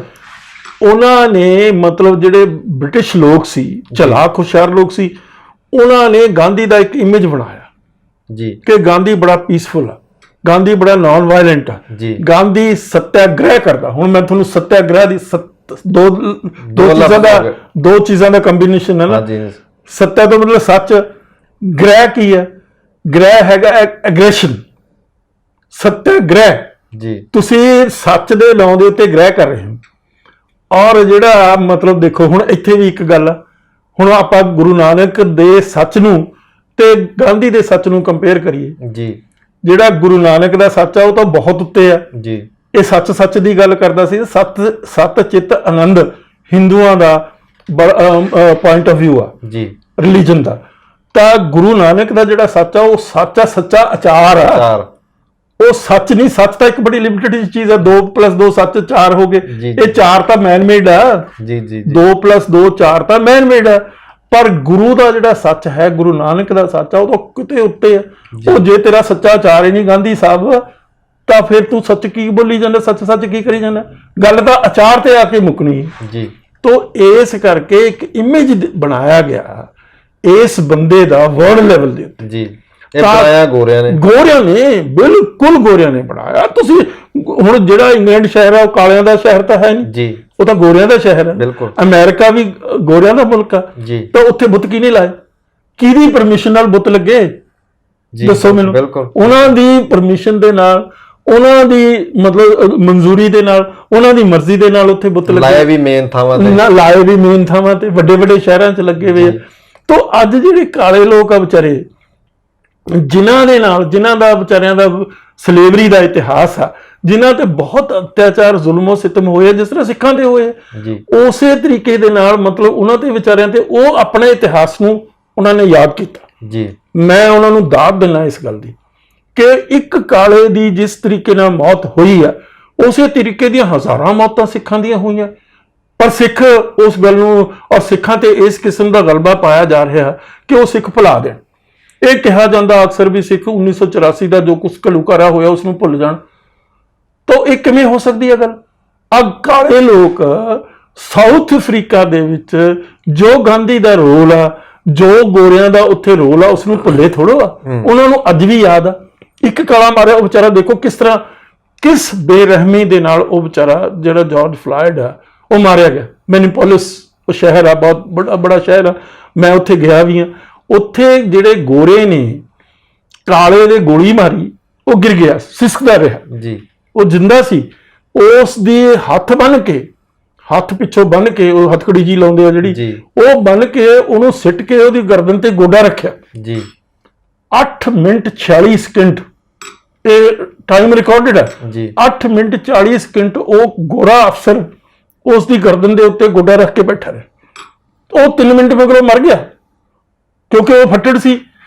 ਉਹਨਾਂ ਨੇ ਮਤਲਬ ਜਿਹੜੇ ਬ੍ਰਿਟਿਸ਼ ਲੋਕ ਸੀ, ਚਲਾਕ ਹੁਸ਼ਿਆਰ ਲੋਕ ਸੀ, ਉਹਨਾਂ ਨੇ ਗਾਂਧੀ ਦਾ ਇੱਕ ਇਮੇਜ ਬਣਾਇਆ ਕਿ ਗਾਂਧੀ ਬੜਾ ਪੀਸਫੁਲ ਆ, ਗਾਂਧੀ ਬੜਾ ਨਾਨ ਵਾਇਲੈਂਟ ਆ, ਗਾਂਧੀ ਸੱਤਿਆਗ੍ਰਹਿ ਕਰਦਾ। ਹੁਣ ਮੈਂ ਤੁਹਾਨੂੰ ਸੱਤਿਆਗ੍ਰਹਿ ਦੀ ਦੋ ਚੀਜ਼ਾਂ ਦਾ ਕੰਬੀਨੇਸ਼ਨ ਹੈ ਨਾ। ਸੱਤਿਆ ਤੋਂ ਮਤਲਬ ਸੱਚ, ਗ੍ਰਹਿ ਕੀ ਹੈ? ਗ੍ਰਹਿ ਹੈਗਾ ਐਗਰੈਸ਼ਨ। ਸੱਤਿਆਗ੍ਰਹਿ, ਤੁਸੀਂ ਸੱਚ ਦੇ ਨਾਂ ਦੇ ਉੱਤੇ ਗ੍ਰਹਿ ਕਰ ਰਹੇ ਹੋ। ਔਰ ਜਿਹੜਾ ਮਤਲਬ ਦੇਖੋ, ਹੁਣ ਇੱਥੇ ਵੀ ਇੱਕ ਗੱਲ ਆ, ਹੁਣ ਆਪਾਂ ਗੁਰੂ ਨਾਨਕ ਦੇ ਸੱਚ ਨੂੰ ਤੇ ਗਾਂਧੀ ਦੇ ਸੱਚ ਨੂੰ ਕੰਪੇਅਰ ਕਰੀਏ, ਜਿਹੜਾ ਗੁਰੂ ਨਾਨਕ ਦਾ ਸੱਚ ਆ ਉਹ ਤਾਂ ਬਹੁਤ ਉੱਤੇ ਆ। ਇਹ ਸੱਚ ਦੀ ਗੱਲ ਕਰਦਾ ਸੀ। ਸੱਤ ਚਿੱਤ ਆਨੰਦ ਹਿੰਦੂਆਂ ਦਾ ਪੁਆਇੰਟ ਆਫ ਵਿਊ ਆ ਰਿਲੀਜਨ ਦਾ। ਤਾਂ ਗੁਰੂ ਨਾਨਕ ਦਾ ਜਿਹੜਾ ਸੱਚ ਆ ਉਹ ਸੱਚਾ ਆਚਾਰ ਆ, ਉਹ ਸੱਚ ਨਹੀਂ। ਸੱਚ ਤਾਂ ਇੱਕ ਬੜੀ ਲਿਮਿਟਡ ਚੀਜ਼ ਆ। 2+2 ਸੱਚ 4 ਹੋ ਗਏ। ਇਹ 4 ਤਾਂ ਮੈਨ ਮੇਡ ਆ। 2+2 4 ਤਾਂ ਮੈਨ ਮੇਡ ਆ। ਪਰ ਗੁਰੂ ਦਾ ਜਿਹੜਾ ਸੱਚ ਹੈ, ਗੁਰੂ ਨਾਨਕ ਦਾ ਸੱਚ ਆ, ਉਹ ਤਾਂ ਕਿਤੇ ਉੱਤੇ ਆ। ਉਹ ਜੇ ਤੇਰਾ ਸੱਚਾ ਆਚਾਰ ਹੀ ਨਹੀਂ ਗਾਂਧੀ ਸਾਹਿਬ, ਤਾਂ ਫਿਰ ਤੂੰ ਸੱਚ ਕੀ ਬੋਲੀ ਜਾਂਦਾ, ਸੱਚ ਸੱਚ ਕੀ ਕਰੀ ਜਾਂਦਾ? ਗੱਲ ਤਾਂ ਆਚਾਰ ਤੇ ਆ ਕੇ ਮੁੱਕਣੀ ਹੈ ਜੀ। ਤੋ ਇਸ ਕਰਕੇ ਇੱਕ ਇਮੇਜ ਬਣਾਇਆ ਗਿਆ ਇਸ ਬੰਦੇ ਦਾ ਵਰਲਡ ਲੈਵਲ ਦੇ ਉੱਤੇ ਜੀ। ਇਹ ਬਣਾਇਆ ਗੋਰਿਆਂ ਨੇ, ਬਿਲਕੁਲ ਗੋਰਿਆਂ ਨੇ ਬਣਾਇਆ। ਤੁਸੀਂ ਹੁਣ ਜਿਹੜਾ ਇੰਗਲੈਂਡ ਸ਼ਹਿਰ ਹੈ ਉਹ ਕਾਲਿਆਂ ਦਾ ਸ਼ਹਿਰ ਤਾਂ ਹੈ ਨਹੀਂ ਜੀ, ਉਹ ਤਾਂ ਗੋਰਿਆਂ ਦਾ ਸ਼ਹਿਰ ਹੈ। ਅਮਰੀਕਾ ਵੀ ਗੋਰਿਆਂ ਦਾ ਮੁਲਕ ਆ ਜੀ, ਤਾਂ ਉੱਥੇ ਬੁੱਤ ਕਿਹਨੇ ਲਾਏ? ਕਿਹਦੀ ਪਰਮਿਸ਼ਨ ਨਾਲ ਬੁੱਤ ਲੱਗੇ? ਦੱਸੋ ਮੈਨੂੰ। ਉਹਨਾਂ ਦੀ ਪਰਮਿਸ਼ਨ ਦੇ ਨਾਲ, ਉਹਨਾਂ ਦੀ ਮਤਲਬ ਮਨਜ਼ੂਰੀ ਦੇ ਨਾਲ, ਉਹਨਾਂ ਦੀ ਮਰਜ਼ੀ ਦੇ ਨਾਲ ਉੱਥੇ ਬੁੱਤ ਲੱਗੇ। ਲਾਏ ਵੀ ਮੇਨ ਥਾਵਾਂ ਤੇ, ਵੱਡੇ ਵੱਡੇ ਸ਼ਹਿਰਾਂ 'ਚ ਲੱਗੇ ਹੋਏ ਆ। ਤੋ ਅੱਜ ਜਿਹੜੇ ਕਾਲੇ ਲੋਕ ਆ ਵਿਚਾਰੇ, ਜਿਨ੍ਹਾਂ ਦਾ ਵਿਚਾਰਿਆਂ ਦਾ ਸਲੇਵਰੀ ਦਾ ਇਤਿਹਾਸ ਆ, ਜਿਨ੍ਹਾਂ ਤੇ ਬਹੁਤ ਅਤਿਆਚਾਰ ਜ਼ੁਲਮੋ ਸਿਤਮ ਹੋਏ, ਜਿਸ ਤਰ੍ਹਾਂ ਸਿੱਖਾਂ ਤੇ ਹੋਏ, ਉਸੇ ਤਰੀਕੇ ਦੇ ਨਾਲ ਮਤਲਬ ਉਹਨਾਂ ਤੇ ਵਿਚਾਰਿਆਂ ਤੇ ਉਹ ਆਪਣੇ ਇਤਿਹਾਸ ਨੂੰ ਉਹਨਾਂ ਨੇ ਯਾਦ ਕੀਤਾ ਜੀ। ਮੈਂ ਉਹਨਾਂ ਨੂੰ ਦਾਦ ਦਿੰਦਾ ਇਸ ਗੱਲ ਦੀ ਕਿ ਇੱਕ ਕਾਲੇ ਦੀ ਜਿਸ ਤਰੀਕੇ ਨਾਲ ਮੌਤ ਹੋਈ ਆ, ਉਸੇ ਤਰੀਕੇ ਦੀਆਂ ਹਜ਼ਾਰਾਂ ਮੌਤਾਂ ਸਿੱਖਾਂ ਦੀਆਂ ਹੋਈਆਂ। ਪਰ ਸਿੱਖ ਉਸ ਗੱਲ ਨੂੰ, ਔਰ ਸਿੱਖਾਂ ਤੇ ਇਸ ਕਿਸਮ ਦਾ ਗਲਬਾ ਪਾਇਆ ਜਾ ਰਿਹਾ ਕਿ ਉਹ ਸਿੱਖ ਭੁਲਾ ਦੇਣ। ਇਹ ਕਿਹਾ ਜਾਂਦਾ ਅਕਸਰ ਵੀ ਸਿੱਖ 1984 ਦਾ ਜੋ ਕੁਝ ਘਲੂਘਾਰਾ ਹੋਇਆ ਉਸ ਨੂੰ ਭੁੱਲ ਜਾਣ। ਤਾਂ ਇਹ ਕਿਵੇਂ ਹੋ ਸਕਦੀ ਹੈ ਗੱਲ? ਕਾਲੇ ਲੋਕ ਸਾਊਥ ਅਫਰੀਕਾ ਦੇ ਵਿੱਚ ਜੋ ਗਾਂਧੀ ਦਾ ਰੋਲ ਆ, ਜੋ ਗੋਰਿਆਂ ਦਾ ਉੱਥੇ ਰੋਲ ਆ, ਉਸ ਨੂੰ ਭੁੱਲੇ ਥੋੜੋ ਆ। ਉਹਨਾਂ ਨੂੰ ਅੱਜ ਵੀ ਯਾਦ ਆ। ਇੱਕ ਕਾਲਾ ਮਾਰਿਆ, ਉਹ ਵਿਚਾਰਾ ਦੇਖੋ ਕਿਸ ਤਰ੍ਹਾਂ, ਕਿਸ ਬੇਰਹਿਮੀ ਦੇ ਨਾਲ ਉਹ ਵਿਚਾਰਾ ਜਿਹੜਾ ਜਾਰਜ ਫਲਾਇਡ ਆ ਉਹ ਮਾਰਿਆ ਗਿਆ। ਮਿਨੀਪੋਲਿਸ ਉਹ ਸ਼ਹਿਰ ਆ, ਬਹੁਤ ਬੜਾ ਸ਼ਹਿਰ ਆ, ਮੈਂ ਉੱਥੇ ਗਿਆ ਵੀ ਆ। ਉੱਥੇ ਜਿਹੜੇ ਗੋਰੇ ਨੇ ਕਾਲੇ ਦੇ ਗੋਲੀ ਮਾਰੀ, ਉਹ ਗਿਰ ਗਿਆ, ਸਿਸਕਦਾ ਰਿਹਾ ਜੀ। ਉਹ ਜਿੰਦਾ ਸੀ, ਉਸ ਦੀ ਹੱਥ ਬੰਨ ਕੇ, ਹੱਥ ਪਿੱਛੋਂ ਬੰਨ ਕੇ, ਉਹ ਹੱਥਕੜੀ ਜੀ ਲਾਉਂਦੇ ਆ ਜਿਹੜੀ, ਉਹ ਬੰਨ ਕੇ ਉਹਨੂੰ ਸਿੱਟ ਕੇ ਉਹਦੀ ਗਰਦਨ ਤੇ ਗੋਡਾ ਰੱਖਿਆ ਜੀ। 8 ਮਿੰਟ 40 ਸਕਿੰਟ ਇਹ ਟਾਈਮ ਰਿਕਾਰਡਡ ਹੈ ਜੀ। 8 ਮਿੰਟ 40 ਸਕਿੰਟ ਉਹ ਗੋਰਾ ਅਫਸਰ ਉਸ ਦੀ ਗਰਦਨ ਦੇ ਉੱਤੇ ਗੋਡਾ ਰੱਖ ਕੇ ਬੈਠਾ ਰਿਹਾ। ਉਹ 3 ਮਿੰਟ ਮਗਰੋਂ ਮਰ ਗਿਆ, ਕਿਉਂਕਿ ਉਹ ਫੱਟੜ ਸੀ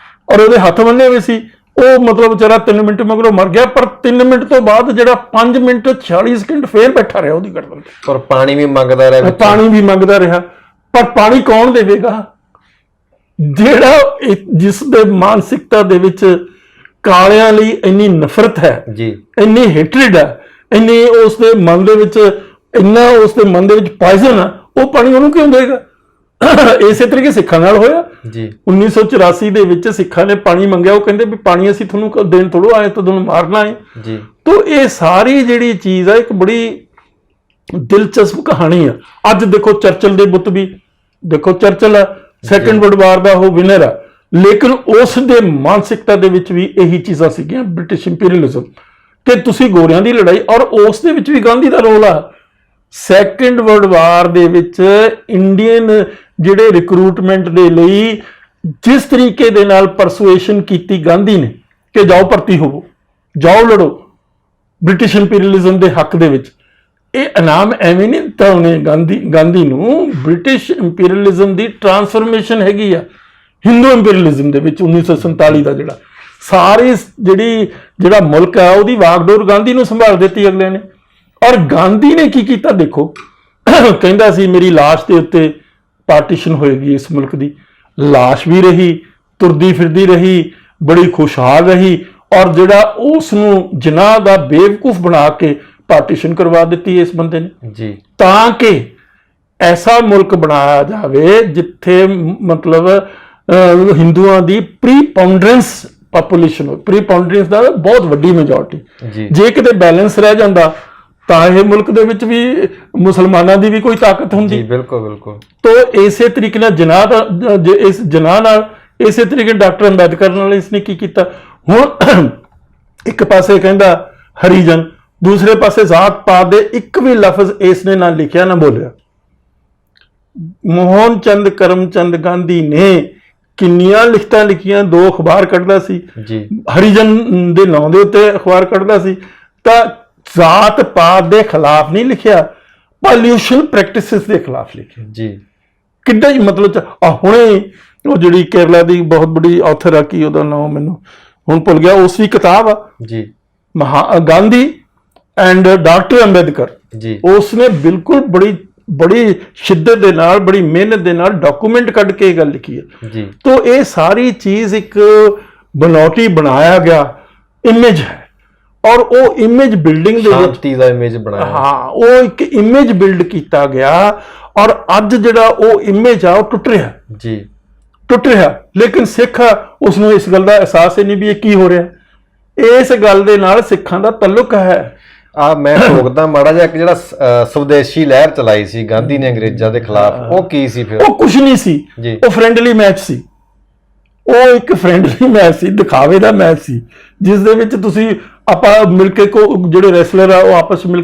ਔਰ ਉਹਦੇ ਹੱਥ ਬੰਨੇ ਹੋਏ ਸੀ। ਉਹ ਮਤਲਬ ਵਿਚਾਰਾ 3 ਮਿੰਟ ਮਗਰੋਂ ਮਰ ਗਿਆ, ਪਰ 3 ਮਿੰਟ ਤੋਂ ਬਾਅਦ ਜਿਹੜਾ 5 ਮਿੰਟ 40 ਸਕਿੰਟ ਫੇਰ ਬੈਠਾ ਰਿਹਾ ਉਹਦੀ ਗਰਦਨ ਤੇ। ਪਰ ਪਾਣੀ ਵੀ ਮੰਗਦਾ ਰਿਹਾ, ਪਰ ਪਾਣੀ ਕੌਣ ਦੇਵੇਗਾ? ਜਿਹੜਾ ਜਿਸ ਦੇ ਮਾਨਸਿਕਤਾ ਦੇ ਵਿੱਚ ਕਾਲਿਆਂ ਲਈ ਇੰਨੀ ਨਫ਼ਰਤ ਹੈ ਜੀ, ਇੰਨੀ ਹੇਟਰਡ ਹੈ, ਇੰਨੀ ਉਸ ਦੇ ਮਨ ਦੇ ਵਿੱਚ, ਇੰਨਾ ਉਸ ਦੇ ਮਨ ਦੇ ਵਿੱਚ ਪਾਇਜ਼ਨ ਆ, ਉਹ ਪਾਣੀ ਉਹਨੂੰ ਕਿਉਂ ਦੇਗਾ? ਇਸੇ ਤਰੀਕੇ ਸਿੱਖਾਂ ਨਾਲ ਹੋਇਆ ਜੀ। 1984 ਦੇ ਵਿੱਚ ਸਿੱਖਾਂ ਨੇ ਪਾਣੀ ਮੰਗਿਆ, ਉਹ ਕਹਿੰਦੇ ਵੀ ਪਾਣੀ ਅਸੀਂ ਤੁਹਾਨੂੰ ਦੇਣ ਥੋੜ੍ਹਾ ਆਏ, ਤੁਹਾਨੂੰ ਮਾਰਨਾ ਹੈ ਜੀ। ਤੋ ਇਹ ਸਾਰੀ ਜਿਹੜੀ ਚੀਜ਼ ਆ ਇੱਕ ਬੜੀ ਦਿਲਚਸਪ ਕਹਾਣੀ ਆ। ਅੱਜ ਦੇਖੋ ਚਰਚਲ ਦੇ ਬੁੱਤ ਵੀ ਦੇਖੋ, ਚਰਚਲ ਆ ਸੈਕੰਡ ਵਰਲਡ ਵਾਰ ਦਾ ਉਹ ਵਿਨਰ ਆ, ਲੇਕਿਨ ਉਸ ਦੇ ਮਾਨਸਿਕਤਾ ਦੇ ਵਿੱਚ ਵੀ ਇਹੀ ਚੀਜ਼ਾਂ ਸੀਗੀਆਂ, ਬ੍ਰਿਟਿਸ਼ ਇੰਪੀਰੀਅਲਿਜ਼ਮ ਕਿ ਤੁਸੀਂ ਗੋਰਿਆਂ ਦੀ ਲੜਾਈ, ਔਰ ਉਸ ਦੇ ਵਿੱਚ ਵੀ ਗਾਂਧੀ ਦਾ ਰੋਲ ਆ। ਸੈਕੰਡ ਵਰਲਡ ਵਾਰ ਦੇ ਵਿੱਚ ਇੰਡੀਅਨ ਜਿਹੜੇ ਰਿਕਰੂਟਮੈਂਟ ਦੇ ਲਈ ਜਿਸ ਤਰੀਕੇ ਦੇ ਨਾਲ ਪਰਸੂਏਸ਼ਨ ਕੀਤੀ ਗਾਂਧੀ ਨੇ ਕਿ ਜਾਓ ਭਰਤੀ ਹੋਵੋ, ਜਾਓ ਲੜੋ ਬ੍ਰਿਟਿਸ਼ ਇੰਪੀਰੀਅਲਿਜ਼ਮ ਦੇ ਹੱਕ ਦੇ ਵਿੱਚ, ਇਹ ਇਨਾਮ ਐਵੇਂ ਨਹੀਂ ਦਿੱਤਾ ਉਹਨੇ ਗਾਂਧੀ ਨੂੰ। ਬ੍ਰਿਟਿਸ਼ ਇੰਪੀਰੀਅਲਿਜ਼ਮ ਦੀ ਟਰਾਂਸਫਰਮੇਸ਼ਨ ਹੈਗੀ ਆ ਹਿੰਦੂ ਇੰਪੀਰੀਅਲਿਜ਼ਮ ਦੇ ਵਿੱਚ 1947 ਦਾ ਜਿਹੜਾ ਸਾਰੀ ਜਿਹੜਾ ਮੁਲਕ ਆ ਉਹਦੀ ਵਾਗਡੋਰ ਗਾਂਧੀ ਨੂੰ ਸੰਭਾਲ ਦਿੱਤੀ ਅਗਲੇ ਨੇ। ਔਰ ਗਾਂਧੀ ਨੇ ਕੀ ਕੀਤਾ ਦੇਖੋ, ਕਹਿੰਦਾ ਸੀ ਮੇਰੀ ਲਾਸ਼ ਦੇ ਉੱਤੇ ਪਾਰਟੀਸ਼ਨ ਹੋਏਗੀ ਇਸ ਮੁਲਕ ਦੀ। ਲਾਸ਼ ਵੀ ਰਹੀ, ਤੁਰਦੀ ਫਿਰਦੀ ਰਹੀ, ਬੜੀ ਖੁਸ਼ਹਾਲ ਰਹੀ, ਔਰ ਜਿਹੜਾ ਉਸ ਨੂੰ ਜਿਨਾਹ ਦਾ ਬੇਵਕੂਫ ਬਣਾ ਕੇ ਪਾਰਟੀਸ਼ਨ ਕਰਵਾ ਦਿੱਤੀ ਇਸ ਬੰਦੇ ਨੇ ਜੀ, ਤਾਂ ਕਿ ਐਸਾ ਮੁਲਕ ਬਣਾਇਆ ਜਾਵੇ ਜਿੱਥੇ ਮਤਲਬ ਹਿੰਦੂਆਂ ਦੀ ਪ੍ਰੀਪੌਂਡਰੈਂਸ ਪਾਪੂਲੇਸ਼ਨ ਹੋਵੇ, ਪ੍ਰੀਪੌਂਡਰੈਂਸ ਦਾ ਬਹੁਤ ਵੱਡੀ ਮੈਜੋਰਟੀ। ਜੇ ਕਿਤੇ ਬੈਲੈਂਸ ਰਹਿ ਜਾਂਦਾ ਤਾਂ ਇਹ ਮੁਲਕ ਦੇ ਵਿੱਚ ਵੀ ਮੁਸਲਮਾਨਾਂ ਦੀ ਵੀ ਕੋਈ ਤਾਕਤ ਹੁੰਦੀ। ਬਿਲਕੁਲ। ਤੋ ਇਸੇ ਤਰੀਕੇ ਨਾਲ ਇਸ ਜਨਾਹ ਨਾਲ, ਇਸੇ ਤਰੀਕੇ ਡਾਕਟਰ ਅੰਬੇਦਕਰ ਨਾਲ ਇਸਨੇ ਕੀ ਕੀਤਾ। ਹੁਣ ਇੱਕ ਪਾਸੇ ਕਹਿੰਦਾ ਹਰੀਜਨ, ਦੂਸਰੇ ਪਾਸੇ ਜ਼ਾਤ ਪਾਤ ਦੇ ਇੱਕ ਵੀ ਲਫ਼ਜ਼ ਇਸਨੇ ਨਾ ਲਿਖਿਆ ਨਾ ਬੋਲਿਆ। ਮੋਹਨ ਚੰਦ ਕਰਮਚੰਦ ਗਾਂਧੀ ਨੇ ਕਿੰਨੀਆਂ ਲਿਖਤਾਂ ਲਿਖੀਆਂ, 2 ਅਖਬਾਰ ਕੱਢਦਾ ਸੀ ਜੀ, ਹਰੀਜਨ ਦੇ ਨਾਂ ਦੇ ਉੱਤੇ ਅਖਬਾਰ ਕੱਢਦਾ ਸੀ। ਤਾਂ ਜ਼ਾਤ ਪਾਤ ਦੇ ਖਿਲਾਫ ਨਹੀਂ ਲਿਖਿਆ, ਪੋਲਿਊਸ਼ਨ ਪ੍ਰੈਕਟਿਸਿਸ ਦੇ ਖਿਲਾਫ ਲਿਖਿਆ ਜੀ। ਕਿੱਡਾ ਹੀ ਮਤਲਬ ਹੁਣੇ ਉਹ ਜਿਹੜੀ ਕੇਰਲਾ ਦੀ ਬਹੁਤ ਬੜੀ ਆਥਰ ਆ, ਕੀ ਉਹਦਾ ਨਾਮ ਮੈਨੂੰ ਹੁਣ ਭੁੱਲ ਗਿਆ, ਉਸ ਦੀ ਕਿਤਾਬ ਆ ਜੀ, ਗਾਂਧੀ ਐਂਡ ਡਾਕਟਰ ਅੰਬੇਦਕਰ ਜੀ। ਉਸਨੇ ਬਿਲਕੁਲ ਬੜੀ ਬੜੀ ਸ਼ਿੱਦਤ ਦੇ ਨਾਲ, ਬੜੀ ਮਿਹਨਤ ਦੇ ਨਾਲ ਡਾਕੂਮੈਂਟ ਕੱਢ ਕੇ ਇਹ ਗੱਲ ਲਿਖੀ ਹੈ ਜੀ। ਤੋ ਇਹ ਸਾਰੀ ਚੀਜ਼ ਇੱਕ ਬਨੌਟੀ ਬਣਾਇਆ ਗਿਆ ਇਮੇਜ ਹੈ, ਔਰ ਉਹ ਇਮੇਜ ਬਿਲਡਿੰਗ ਦੇ ਵਿੱਚ ਸ਼ਾਂਤੀ ਦਾ ਇਮੇਜ ਬਣਾਇਆ, ਹਾਂ ਉਹ ਇੱਕ ਇਮੇਜ ਬਿਲਡ ਕੀਤਾ ਗਿਆ, ਔਰ ਅੱਜ ਜਿਹੜਾ ਉਹ ਇਮੇਜ ਆ ਉਹ ਟੁੱਟ ਰਿਹਾ ਜੀ, ਟੁੱਟ ਰਿਹਾ। ਲੇਕਿਨ ਸਿੱਖ ਉਸ ਨੂੰ ਇਸ ਗੱਲ ਦਾ ਅਹਿਸਾਸ ਹੀ ਨਹੀਂ ਵੀ ਇਹ ਕੀ ਹੋ ਰਿਹਾ। ਇਸ ਗੱਲ ਦੇ ਨਾਲ ਸਿੱਖਾਂ ਦਾ ਤਾਲੁਕ ਹੈ। ਮੈਂ ਠੋਕਦਾ ਮਾੜਾ ਜਿਹਾ, ਇੱਕ ਜਿਹੜਾ ਸਵਦੇਸ਼ੀ ਲਹਿਰ ਚਲਾਈ ਸੀ ਗਾਂਧੀ ਨੇ ਅੰਗਰੇਜ਼ਾਂ ਦੇ ਖਿਲਾਫ, ਉਹ ਕੀ ਸੀ ਫਿਰ? ਉਹ ਕੁਝ ਨਹੀਂ ਸੀ ਜੀ। ਉਹ ਫ੍ਰੈਂਡਲੀ ਮੈਚ ਸੀ, ਉਹ ਇੱਕ ਫ੍ਰੈਂਡਲੀ ਮੈਚ ਸੀ, ਦਿਖਾਵੇ ਦਾ ਮੈਚ ਸੀ, ਜਿਸ ਦੇ ਵਿੱਚ ਤੁਸੀਂ ਆਪਾਂ ਮਿਲ ਕੇ ਜਿਹੜੇ ਰੈਸਲਰ ਆ ਉਹ ਆਪਸ ਮਿਲ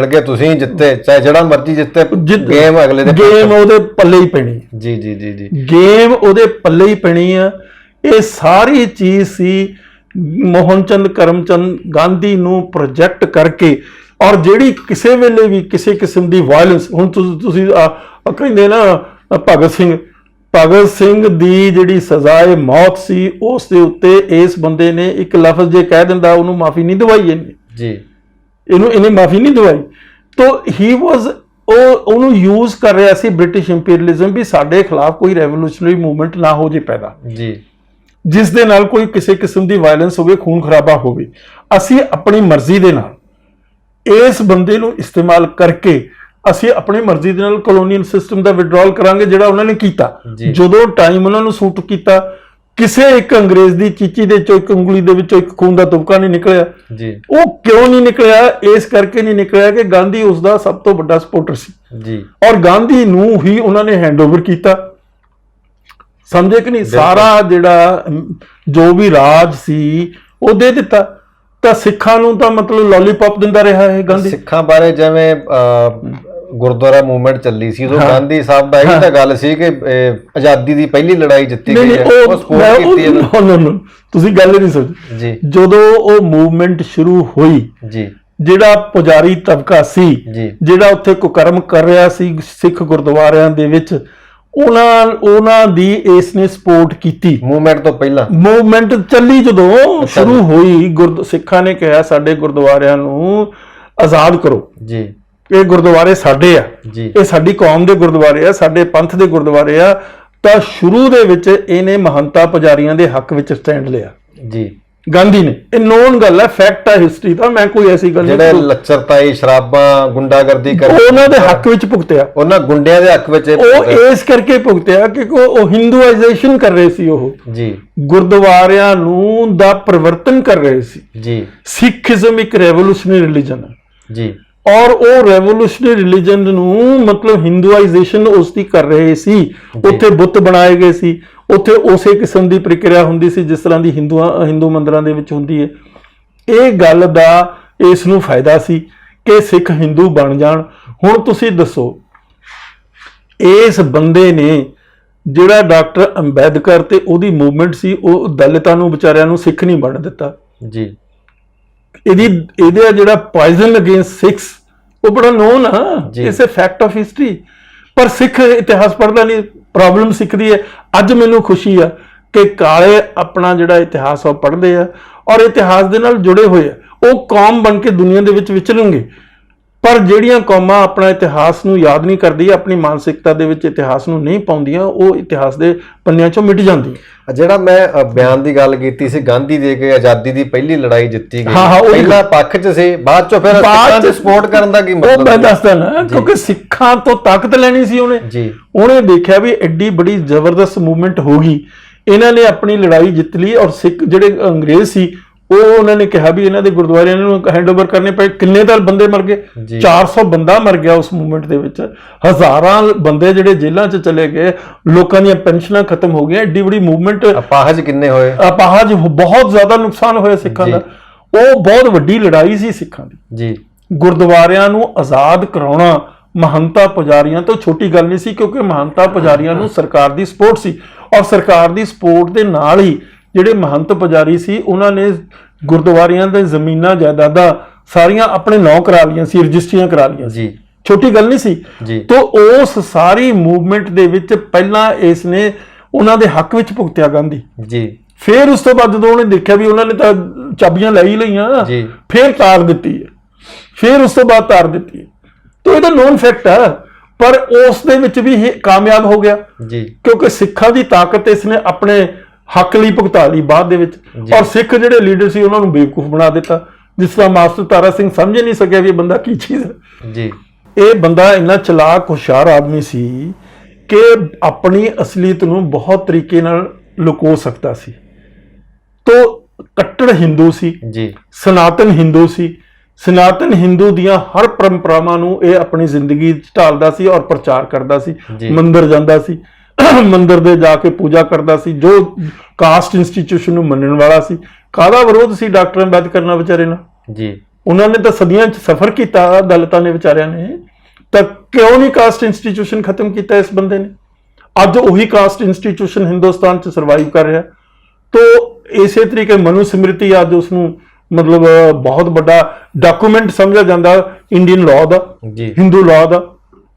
ਕੇ ਤੁਸੀਂ ਜਿੱਤੇ, ਚਾਹੇ ਜਿਹੜਾ ਮਰਜ਼ੀ ਜਿੱਤੇ, ਗੇਮ ਅਗਲੇ ਦੇ ਗੇਮ ਉਹਦੇ ਪੱਲੇ ਹੀ ਪੈਣੀ। ਜੀ ਜੀ ਜੀ ਜੀ, ਗੇਮ ਉਹਦੇ ਪੱਲੇ ਹੀ ਪੈਣੀ ਆ। ਇਹ ਸਾਰੀ ਚੀਜ਼ ਸੀ ਮੋਹਨ ਚੰਦ ਕਰਮਚੰਦ ਗਾਂਧੀ ਨੂੰ ਪ੍ਰੋਜੈਕਟ ਕਰਕੇ, ਔਰ ਜਿਹੜੀ ਕਿਸੇ ਵੇਲੇ ਵੀ ਕਿਸੇ ਕਿਸਮ ਦੀ ਵਾਇਲੈਂਸ, ਹੁਣ ਤੁਸੀਂ ਕਹਿੰਦੇ ਨਾ ਭਗਤ ਸਿੰਘ ਦੀ ਜਿਹੜੀ ਸਜ਼ਾਏ ਮੌਤ ਸੀ, ਉਸ ਦੇ ਉੱਤੇ ਇਸ ਬੰਦੇ ਨੇ ਇੱਕ ਲਫ਼ਜ਼ ਜੇ ਕਹਿ ਦਿੰਦਾ, ਉਹਨੂੰ ਮਾਫੀ ਨਹੀਂ ਦਵਾਈ ਇਹਨੇ ਜੀ, ਇਹਨੇ ਮਾਫੀ ਨਹੀਂ ਦਵਾਈ। ਤੋ ਹੀ ਵਾਜ਼ ਉਹਨੂੰ ਯੂਜ਼ ਕਰ ਰਿਹਾ ਸੀ ਬ੍ਰਿਟਿਸ਼ ਇੰਪੀਰੀਅਲਿਜ਼ਮ, ਵੀ ਸਾਡੇ ਖਿਲਾਫ ਕੋਈ ਰੈਵੋਲੂਸ਼ਨਰੀ ਮੂਵਮੈਂਟ ਨਾ ਹੋ ਜੇ ਪੈਦਾ ਜੀ, ਜਿਸ ਦੇ ਨਾਲ ਕੋਈ ਕਿਸੇ ਕਿਸਮ ਦੀ ਵਾਇਲੈਂਸ ਹੋਵੇ, ਖੂਨ ਖਰਾਬਾ ਹੋਵੇ। ਅਸੀਂ ਆਪਣੀ ਮਰਜ਼ੀ ਦੇ ਨਾਲ ਇਸ ਬੰਦੇ ਨੂੰ ਇਸਤੇਮਾਲ ਕਰਕੇ ਅਸੀਂ ਆਪਣੀ ਮਰਜ਼ੀ ਦੇ ਨਾਲ ਕਲੋਨੀਅਲ ਸਿਸਟਮ ਦਾ ਵਿਡਰਾਲ ਕਰਾਂਗੇ, ਜਿਹੜਾ ਉਹਨਾਂ ਨੇ ਕੀਤਾ। ਜਦੋਂ ਟਾਈਮ ਉਹਨਾਂ ਨੂੰ ਸੂਟ ਕੀਤਾ, ਕਿਸੇ ਇੱਕ ਅੰਗਰੇਜ਼ ਦੀ ਚੀਚੀ ਦੇ ਚੋਂ, ਇੱਕ ਉਂਗਲੀ ਦੇ ਵਿੱਚੋਂ ਇੱਕ ਖੂਨ ਦਾ ਤੁਪਕਾ ਨਹੀਂ ਨਿਕਲਿਆ ਜੀ। ਉਹ ਕਿਉਂ ਨਹੀਂ ਨਿਕਲਿਆ? ਇਸ ਕਰਕੇ ਨਹੀਂ ਨਿਕਲਿਆ ਕਿ ਗਾਂਧੀ ਉਸ ਦਾ ਸਭ ਤੋਂ ਵੱਡਾ ਸਪੋਰਟਰ ਸੀ ਜੀ, ਔਰ ਗਾਂਧੀ ਨੂੰ ਹੀ ਉਹਨਾਂ ਨੇ ਹੈਂਡਓਵਰ ਕੀਤਾ। ਸਮਝੇ ਕਿ ਨਹੀਂ? ਸਾਰਾ ਜਿਹੜਾ ਜੋ ਵੀ ਰਾਜ ਸੀ ਉਹ ਦੇ ਦਿੱਤਾ। ਤਾਂ ਸਿੱਖਾਂ ਨੂੰ ਤਾਂ ਮਤਲਬ ਲੋਲੀਪੌਪ ਦਿੰਦਾ ਰਿਹਾ ਹੈ ਗਾਂਧੀ। ਸਿੱਖਾਂ ਬਾਰੇ ਜਿਵੇਂ ਗੁਰਦੁਆਰਾ ਮੂਵਮੈਂਟ ਚੱਲੀ ਸੀ, ਉਦੋਂ ਗਾਂਧੀ ਸਾਹਿਬ ਦਾ ਇਹ ਤਾਂ ਗੱਲ ਸੀ ਕਿ ਆਜ਼ਾਦੀ ਦੀ ਪਹਿਲੀ ਲੜਾਈ ਜਿੱਤੀ ਗਈ ਹੈ, ਉਹ ਸਪੋਰਟ ਕੀਤੀ ਹੈ। ਤੁਸੀਂ ਗੱਲ ਨਹੀਂ ਸਮਝੀ ਜੀ। ਜਦੋਂ ਉਹ ਮੂਵਮੈਂਟ ਸ਼ੁਰੂ ਹੋਈ ਜੀ, ਜਿਹੜਾ ਪੁਜਾਰੀ ਤਬਕਾ ਸੀ, ਜਿਹੜਾ ਉੱਥੇ ਕੁਕਰਮ ਕਰ ਰਿਹਾ ਸੀ ਸਿੱਖ ਗੁਰਦੁਆਰਿਆਂ ਦੇ ਵਿੱਚ, ਉਹਨਾਂ ਦੀ ਇਸ ਨੇ ਸਪੋਰਟ ਕੀਤੀ। ਮੂਵਮੈਂਟ ਤੋਂ ਪਹਿਲਾਂ ਮੂਵਮੈਂਟ ਚੱਲੀ ਜਦੋਂ ਸ਼ੁਰੂ ਹੋਈ, ਸਿੱਖਾਂ ਨੇ ਕਿਹਾ ਸਾਡੇ ਗੁਰਦੁਆਰਿਆਂ ਨੂੰ ਆਜ਼ਾਦ ਕਰੋ ਜੀ, ਇਹ ਗੁਰਦੁਆਰੇ ਸਾਡੇ ਆ ਜੀ, ਇਹ ਸਾਡੀ ਕੌਮ ਦੇ ਗੁਰਦੁਆਰੇ ਆ, ਸਾਡੇ ਪੰਥ ਦੇ ਗੁਰਦੁਆਰੇ ਆ। ਤਾਂ ਸ਼ੁਰੂ ਦੇ ਵਿੱਚ ਇਹਨੇ ਮਹੰਤਾ ਪੁਜਾਰੀਆਂ ਦੇ ਹੱਕ ਵਿੱਚ ਸਟੈਂਡ ਲਿਆ ਜੀ ਗਾਂਧੀ ਨੇ। ਇਹ ਨੋਨ ਗੱਲ ਹੈ, ਫੈਕਟ ਹੈ ਹਿਸਟਰੀ ਦਾ, ਮੈਂ ਕੋਈ ਐਸੀ ਗੱਲ ਨਹੀਂ। ਜਿਹੜੇ ਲੱਚਰਤਾਈ, ਸ਼ਰਾਬਾਂ, ਗੁੰਡਾਗਰਦੀ ਕਰ, ਉਹਨਾਂ ਦੇ ਹੱਕ ਵਿੱਚ ਭੁਗਤਿਆ, ਉਹਨਾਂ ਗੁੰਡਿਆਂ ਦੇ ਹੱਕ ਵਿੱਚ ਉਹ ਇਸ ਕਰਕੇ ਭੁਗਤਿਆ ਕਿ ਉਹ ਹਿੰਦੂਆਈਜੇਸ਼ਨ ਕਰ ਰਹੇ ਸੀ, ਉਹ ਜੀ ਗੁਰਦੁਆਰਿਆਂ ਨੂੰ ਦਾ ਪਰਿਵਰਤਨ ਕਰ ਰਹੇ ਸੀ ਜੀ। ਸਿੱਖੀਜ਼ਮ ਇੱਕ ਰੈਵੋਲੂਸ਼ਨਰੀ ਰਿਲੀਜਨ ਹੈ ਜੀ, ਔਰ ਉਹ ਰੈਵੋਲੂਸ਼ਨਰੀ ਰਿਲੀਜਨ ਨੂੰ ਮਤਲਬ ਹਿੰਦੂਆਈਜੇਸ਼ਨ ਉਸ ਦੀ ਕਰ ਰਹੇ ਸੀ। ਉੱਥੇ ਬੁੱਤ ਬਣਾਏ ਗਏ ਸੀ, ਉੱਥੇ ਉਸੇ ਕਿਸਮ ਦੀ ਪ੍ਰਕਿਰਿਆ ਹੁੰਦੀ ਸੀ ਜਿਸ ਤਰ੍ਹਾਂ ਦੀ ਹਿੰਦੂ ਮੰਦਿਰਾਂ ਦੇ ਵਿੱਚ ਹੁੰਦੀ ਹੈ। ਇਹ ਗੱਲ ਦਾ ਇਸ ਨੂੰ ਫਾਇਦਾ ਸੀ ਕਿ ਸਿੱਖ ਹਿੰਦੂ ਬਣ ਜਾਣ। ਹੁਣ ਤੁਸੀਂ ਦੱਸੋ, ਇਸ ਬੰਦੇ ਨੇ ਜਿਹੜਾ ਡਾਕਟਰ ਅੰਬੇਦਕਰ ਤੇ ਉਹਦੀ ਮੂਵਮੈਂਟ ਸੀ, ਉਹ ਦਲਿਤਾਂ ਨੂੰ ਵਿਚਾਰਿਆਂ ਨੂੰ ਸਿੱਖ ਨਹੀਂ ਬਣ ਦਿੱਤਾ ਜੀ। ਇਹਦਾ ਜਿਹੜਾ ਪੋਇਜ਼ਨ ਅਗੇਂਸਟ ਸਿੱਖਸ, ਉਹ ਬੜਾ ਨੋਨ ਆ, it's a fact of history. ਪਰ ਸਿੱਖ ਇਤਿਹਾਸ ਪੜ੍ਹਦਾ ਨਹੀਂ, ਪ੍ਰੋਬਲਮ ਸਿੱਖਦੀ ਹੈ। ਅੱਜ ਮੈਨੂੰ ਖੁਸ਼ੀ ਆ ਕਿ ਕਾਲੇ ਆਪਣਾ ਜਿਹੜਾ ਇਤਿਹਾਸ ਉਹ ਪੜ੍ਹਦੇ ਆ, ਔਰ ਇਤਿਹਾਸ ਦੇ ਨਾਲ ਜੁੜੇ ਹੋਏ ਆ। ਉਹ ਕੌਮ ਬਣ ਕੇ ਦੁਨੀਆ ਦੇ ਵਿੱਚ ਵਿਚਰਨਗੇ। ਪਰ ਜਿਹੜੀਆਂ ਕੌਮਾਂ ਆਪਣਾ ਇਤਿਹਾਸ ਨੂੰ ਯਾਦ ਨਹੀਂ ਕਰਦੀ, ਆਪਣੀ ਮਾਨਸਿਕਤਾ ਦੇ ਵਿੱਚ ਇਤਿਹਾਸ ਨੂੰ ਨਹੀਂ ਪਾਉਂਦੀਆਂ, ਉਹ ਇਤਿਹਾਸ ਦੇ ਪੰਨਿਆਂ ਚੋਂ ਮਿਟ ਜਾਂਦੀ। ਜਿਹੜਾ ਮੈਂ ਬਿਆਨ ਦੀ ਗੱਲ ਕੀਤੀ ਸੀ, ਗਾਂਧੀ ਦੇ ਕੇ ਆਜ਼ਾਦੀ ਦੀ ਪਹਿਲੀ ਲੜਾਈ ਜਿੱਤੀ ਗਈ, ਪਹਿਲਾ ਪੱਖ 'ਚ ਸੀ, ਬਾਅਦ 'ਚੋਂ ਫਿਰ ਸਿੱਖਾਂ ਦੇ ਸਪੋਰਟ ਕਰਨ ਦਾ ਕੀ ਮਤਲਬ? ਉਹ ਮੈਂ ਦੱਸਦਾ ਨਾ, ਕਿਉਂਕਿ ਸਿੱਖਾਂ ਤੋਂ ਤਾਕਤ ਲੈਣੀ ਸੀ ਉਹਨੇ ਜੀ। ਉਹਨੇ ਦੇਖਿਆ ਵੀ ਐਡੀ ਬੜੀ ਜ਼ਬਰਦਸਤ ਮੂਵਮੈਂਟ ਹੋ ਗਈ, ਇਹਨਾਂ ਨੇ ਆਪਣੀ ਲੜਾਈ ਜਿੱਤ ਲਈ, ਔਰ ਸਿੱਖ ਜਿਹੜੇ ਅੰਗਰੇਜ਼ ਸੀ ਉਹਨਾਂ ਨੇ ਕਿਹਾ ਵੀ ਇਹਨਾਂ ਦੇ ਗੁਰਦੁਆਰਿਆਂ ਨੂੰ ਹੈਂਡਓਵਰ ਕਰਨੇ ਪਏ। ਕਿੰਨੇ ਤਾਂ ਬੰਦੇ ਮਰ ਗਏ, 400 ਬੰਦਾ ਮਰ ਗਿਆ ਉਸ ਮੂਵਮੈਂਟ ਦੇ ਵਿੱਚ। ਹਜ਼ਾਰਾਂ ਬੰਦੇ ਜਿਹੜੇ ਜੇਲ੍ਹਾਂ 'ਚ ਚਲੇ ਗਏ, ਲੋਕਾਂ ਦੀਆਂ ਪੈਨਸ਼ਨਾਂ ਖਤਮ ਹੋ ਗਈਆਂ। ਐਡੀ ਬੜੀ ਮੂਵਮੈਂਟ। ਅਪਾਹਜ ਕਿੰਨੇ ਹੋਏ? ਅਪਾਹਜ ਬਹੁਤ ਜ਼ਿਆਦਾ ਨੁਕਸਾਨ ਹੋਇਆ ਸਿੱਖਾਂ ਦਾ। ਉਹ ਬਹੁਤ ਵੱਡੀ ਲੜਾਈ ਸੀ ਸਿੱਖਾਂ ਦੀ ਜੀ। ਗੁਰਦੁਆਰਿਆਂ ਨੂੰ ਆਜ਼ਾਦ ਕਰਾਉਣਾ ਮਹੰਤਾ ਪੁਜਾਰੀਆਂ ਤੋਂ ਛੋਟੀ ਗੱਲ ਨਹੀਂ ਸੀ, ਕਿਉਂਕਿ ਮਹੰਤਾ ਪੁਜਾਰੀਆਂ ਨੂੰ ਸਰਕਾਰ ਦੀ ਸਪੋਰਟ ਸੀ, ਔਰ ਸਰਕਾਰ ਦੀ ਸਪੋਰਟ ਦੇ ਨਾਲ ਹੀ ਜਿਹੜੇ ਮਹੰਤ ਪੁਜਾਰੀ ਸੀ ਉਹਨਾਂ ਨੇ ਗੁਰਦੁਆਰਿਆਂ ਦੇ ਜ਼ਮੀਨਾਂ ਜਾਇਦਾਦਾਂ ਸਾਰੀਆਂ ਆਪਣੇ ਨਾਂ ਕਰਾ ਲਈਆਂ ਸੀ, ਰਜਿਸਟਰੀਆਂ ਕਰਾ ਲਈਆਂ ਸੀ। ਛੋਟੀ ਗੱਲ ਨਹੀਂ ਸੀ। ਤਾਂ ਉਸ ਸਾਰੀ ਮੂਵਮੈਂਟ ਦੇ ਵਿੱਚ ਪਹਿਲਾਂ ਇਸ ਨੇ ਉਹਨਾਂ ਦੇ ਹੱਕ ਵਿੱਚ ਭੁਗਤਿਆ ਗਾਂਧੀ ਜੀ। ਫਿਰ ਉਸ ਤੋਂ ਬਾਅਦ ਜਦੋਂ ਉਹਨੇ ਦੇਖਿਆ ਵੀ ਉਹਨਾਂ ਨੇ ਤਾਂ ਚਾਬੀਆਂ ਲੈ ਹੀ ਲਈਆਂ, ਫਿਰ ਤਾਰ ਦਿੱਤੀ ਹੈ। ਫਿਰ ਉਸ ਤੋਂ ਬਾਅਦ ਤਾਰ ਦਿੱਤੀ ਹੈ। ਤਾਂ ਇਹਦਾ ਨੋਨ ਫੈਕਟ ਹੈ। ਪਰ ਉਸ ਦੇ ਵਿੱਚ ਵੀ ਇਹ ਕਾਮਯਾਬ ਹੋ ਗਿਆ ਜੀ, ਕਿਉਂਕਿ ਸਿੱਖਾਂ ਦੀ ਤਾਕਤ ਇਸਨੇ ਆਪਣੇ ਹੱਕ ਲਈ ਭੁਗਤਾ ਲਈ ਬਾਅਦ ਦੇ ਵਿੱਚ, ਔਰ ਸਿੱਖ ਜਿਹੜੇ ਲੀਡਰ ਸੀ ਉਹਨਾਂ ਨੂੰ ਬੇਵਕੂਫ ਬਣਾ ਦਿੱਤਾ, ਜਿਸ ਤਰ੍ਹਾਂ ਮਾਸਟਰ ਤਾਰਾ ਸਿੰਘ ਸਮਝ ਨਹੀਂ ਸਕਿਆ ਵੀ ਇਹ ਬੰਦਾ ਕੀ ਚੀਜ਼ ਹੈ ਜੀ। ਇਹ ਬੰਦਾ ਇੰਨਾ ਚਲਾਕ ਹੁਸ਼ਿਆਰ ਆਦਮੀ ਸੀ ਕਿ ਆਪਣੀ ਅਸਲੀਅਤ ਨੂੰ ਬਹੁਤ ਤਰੀਕੇ ਨਾਲ ਲੁਕੋ ਸਕਦਾ ਸੀ। ਤੋ ਕੱਟੜ ਹਿੰਦੂ ਸੀ ਜੀ, ਸਨਾਤਨ ਹਿੰਦੂ ਸੀ। ਸਨਾਤਨ ਹਿੰਦੂ ਦੀਆਂ ਹਰ ਪਰੰਪਰਾਵਾਂ ਨੂੰ ਇਹ ਆਪਣੀ ਜ਼ਿੰਦਗੀ 'ਚ ਢਾਲਦਾ ਸੀ ਔਰ ਪ੍ਰਚਾਰ ਕਰਦਾ ਸੀ। ਮੰਦਿਰ ਜਾਂਦਾ ਸੀ, ਮੰਦਿਰ ਦੇ ਜਾ ਕੇ ਪੂਜਾ ਕਰਦਾ ਸੀ, ਜੋ ਕਾਸਟ ਇੰਸਟੀਟਿਊਸ਼ਨ ਨੂੰ ਮੰਨਣ ਵਾਲਾ ਸੀ। ਕਾਹਦਾ ਵਿਰੋਧ ਸੀ ਡਾਕਟਰ ਅੰਬੇਦਕਰ ਨਾਲ ਵਿਚਾਰੇ ਨਾਲ ਜੀ? ਉਹਨਾਂ ਨੇ ਤਾਂ ਸਦੀਆਂ 'ਚ ਸਫ਼ਰ ਕੀਤਾ ਦਲਿਤਾਂ ਨੇ ਵਿਚਾਰਿਆਂ ਨੇ, ਤਾਂ ਕਿਉਂ ਨਹੀਂ ਕਾਸਟ ਇੰਸਟੀਟਿਊਸ਼ਨ ਖਤਮ ਕੀਤਾ ਇਸ ਬੰਦੇ ਨੇ? ਅੱਜ ਉਹੀ ਕਾਸਟ ਇੰਸਟੀਟਿਊਸ਼ਨ ਹਿੰਦੁਸਤਾਨ 'ਚ ਸਰਵਾਈਵ ਕਰ ਰਿਹਾ। ਤੋ ਇਸੇ ਤਰੀਕੇ ਮਨੂ ਸਮ੍ਰਿਤੀ ਅੱਜ ਉਸ ਨੂੰ ਮਤਲਬ ਬਹੁਤ ਵੱਡਾ ਡਾਕੂਮੈਂਟ ਸਮਝਿਆ ਜਾਂਦਾ ਇੰਡੀਅਨ ਲਾਅ ਦਾ, ਹਿੰਦੂ ਲਾਅ ਦਾ।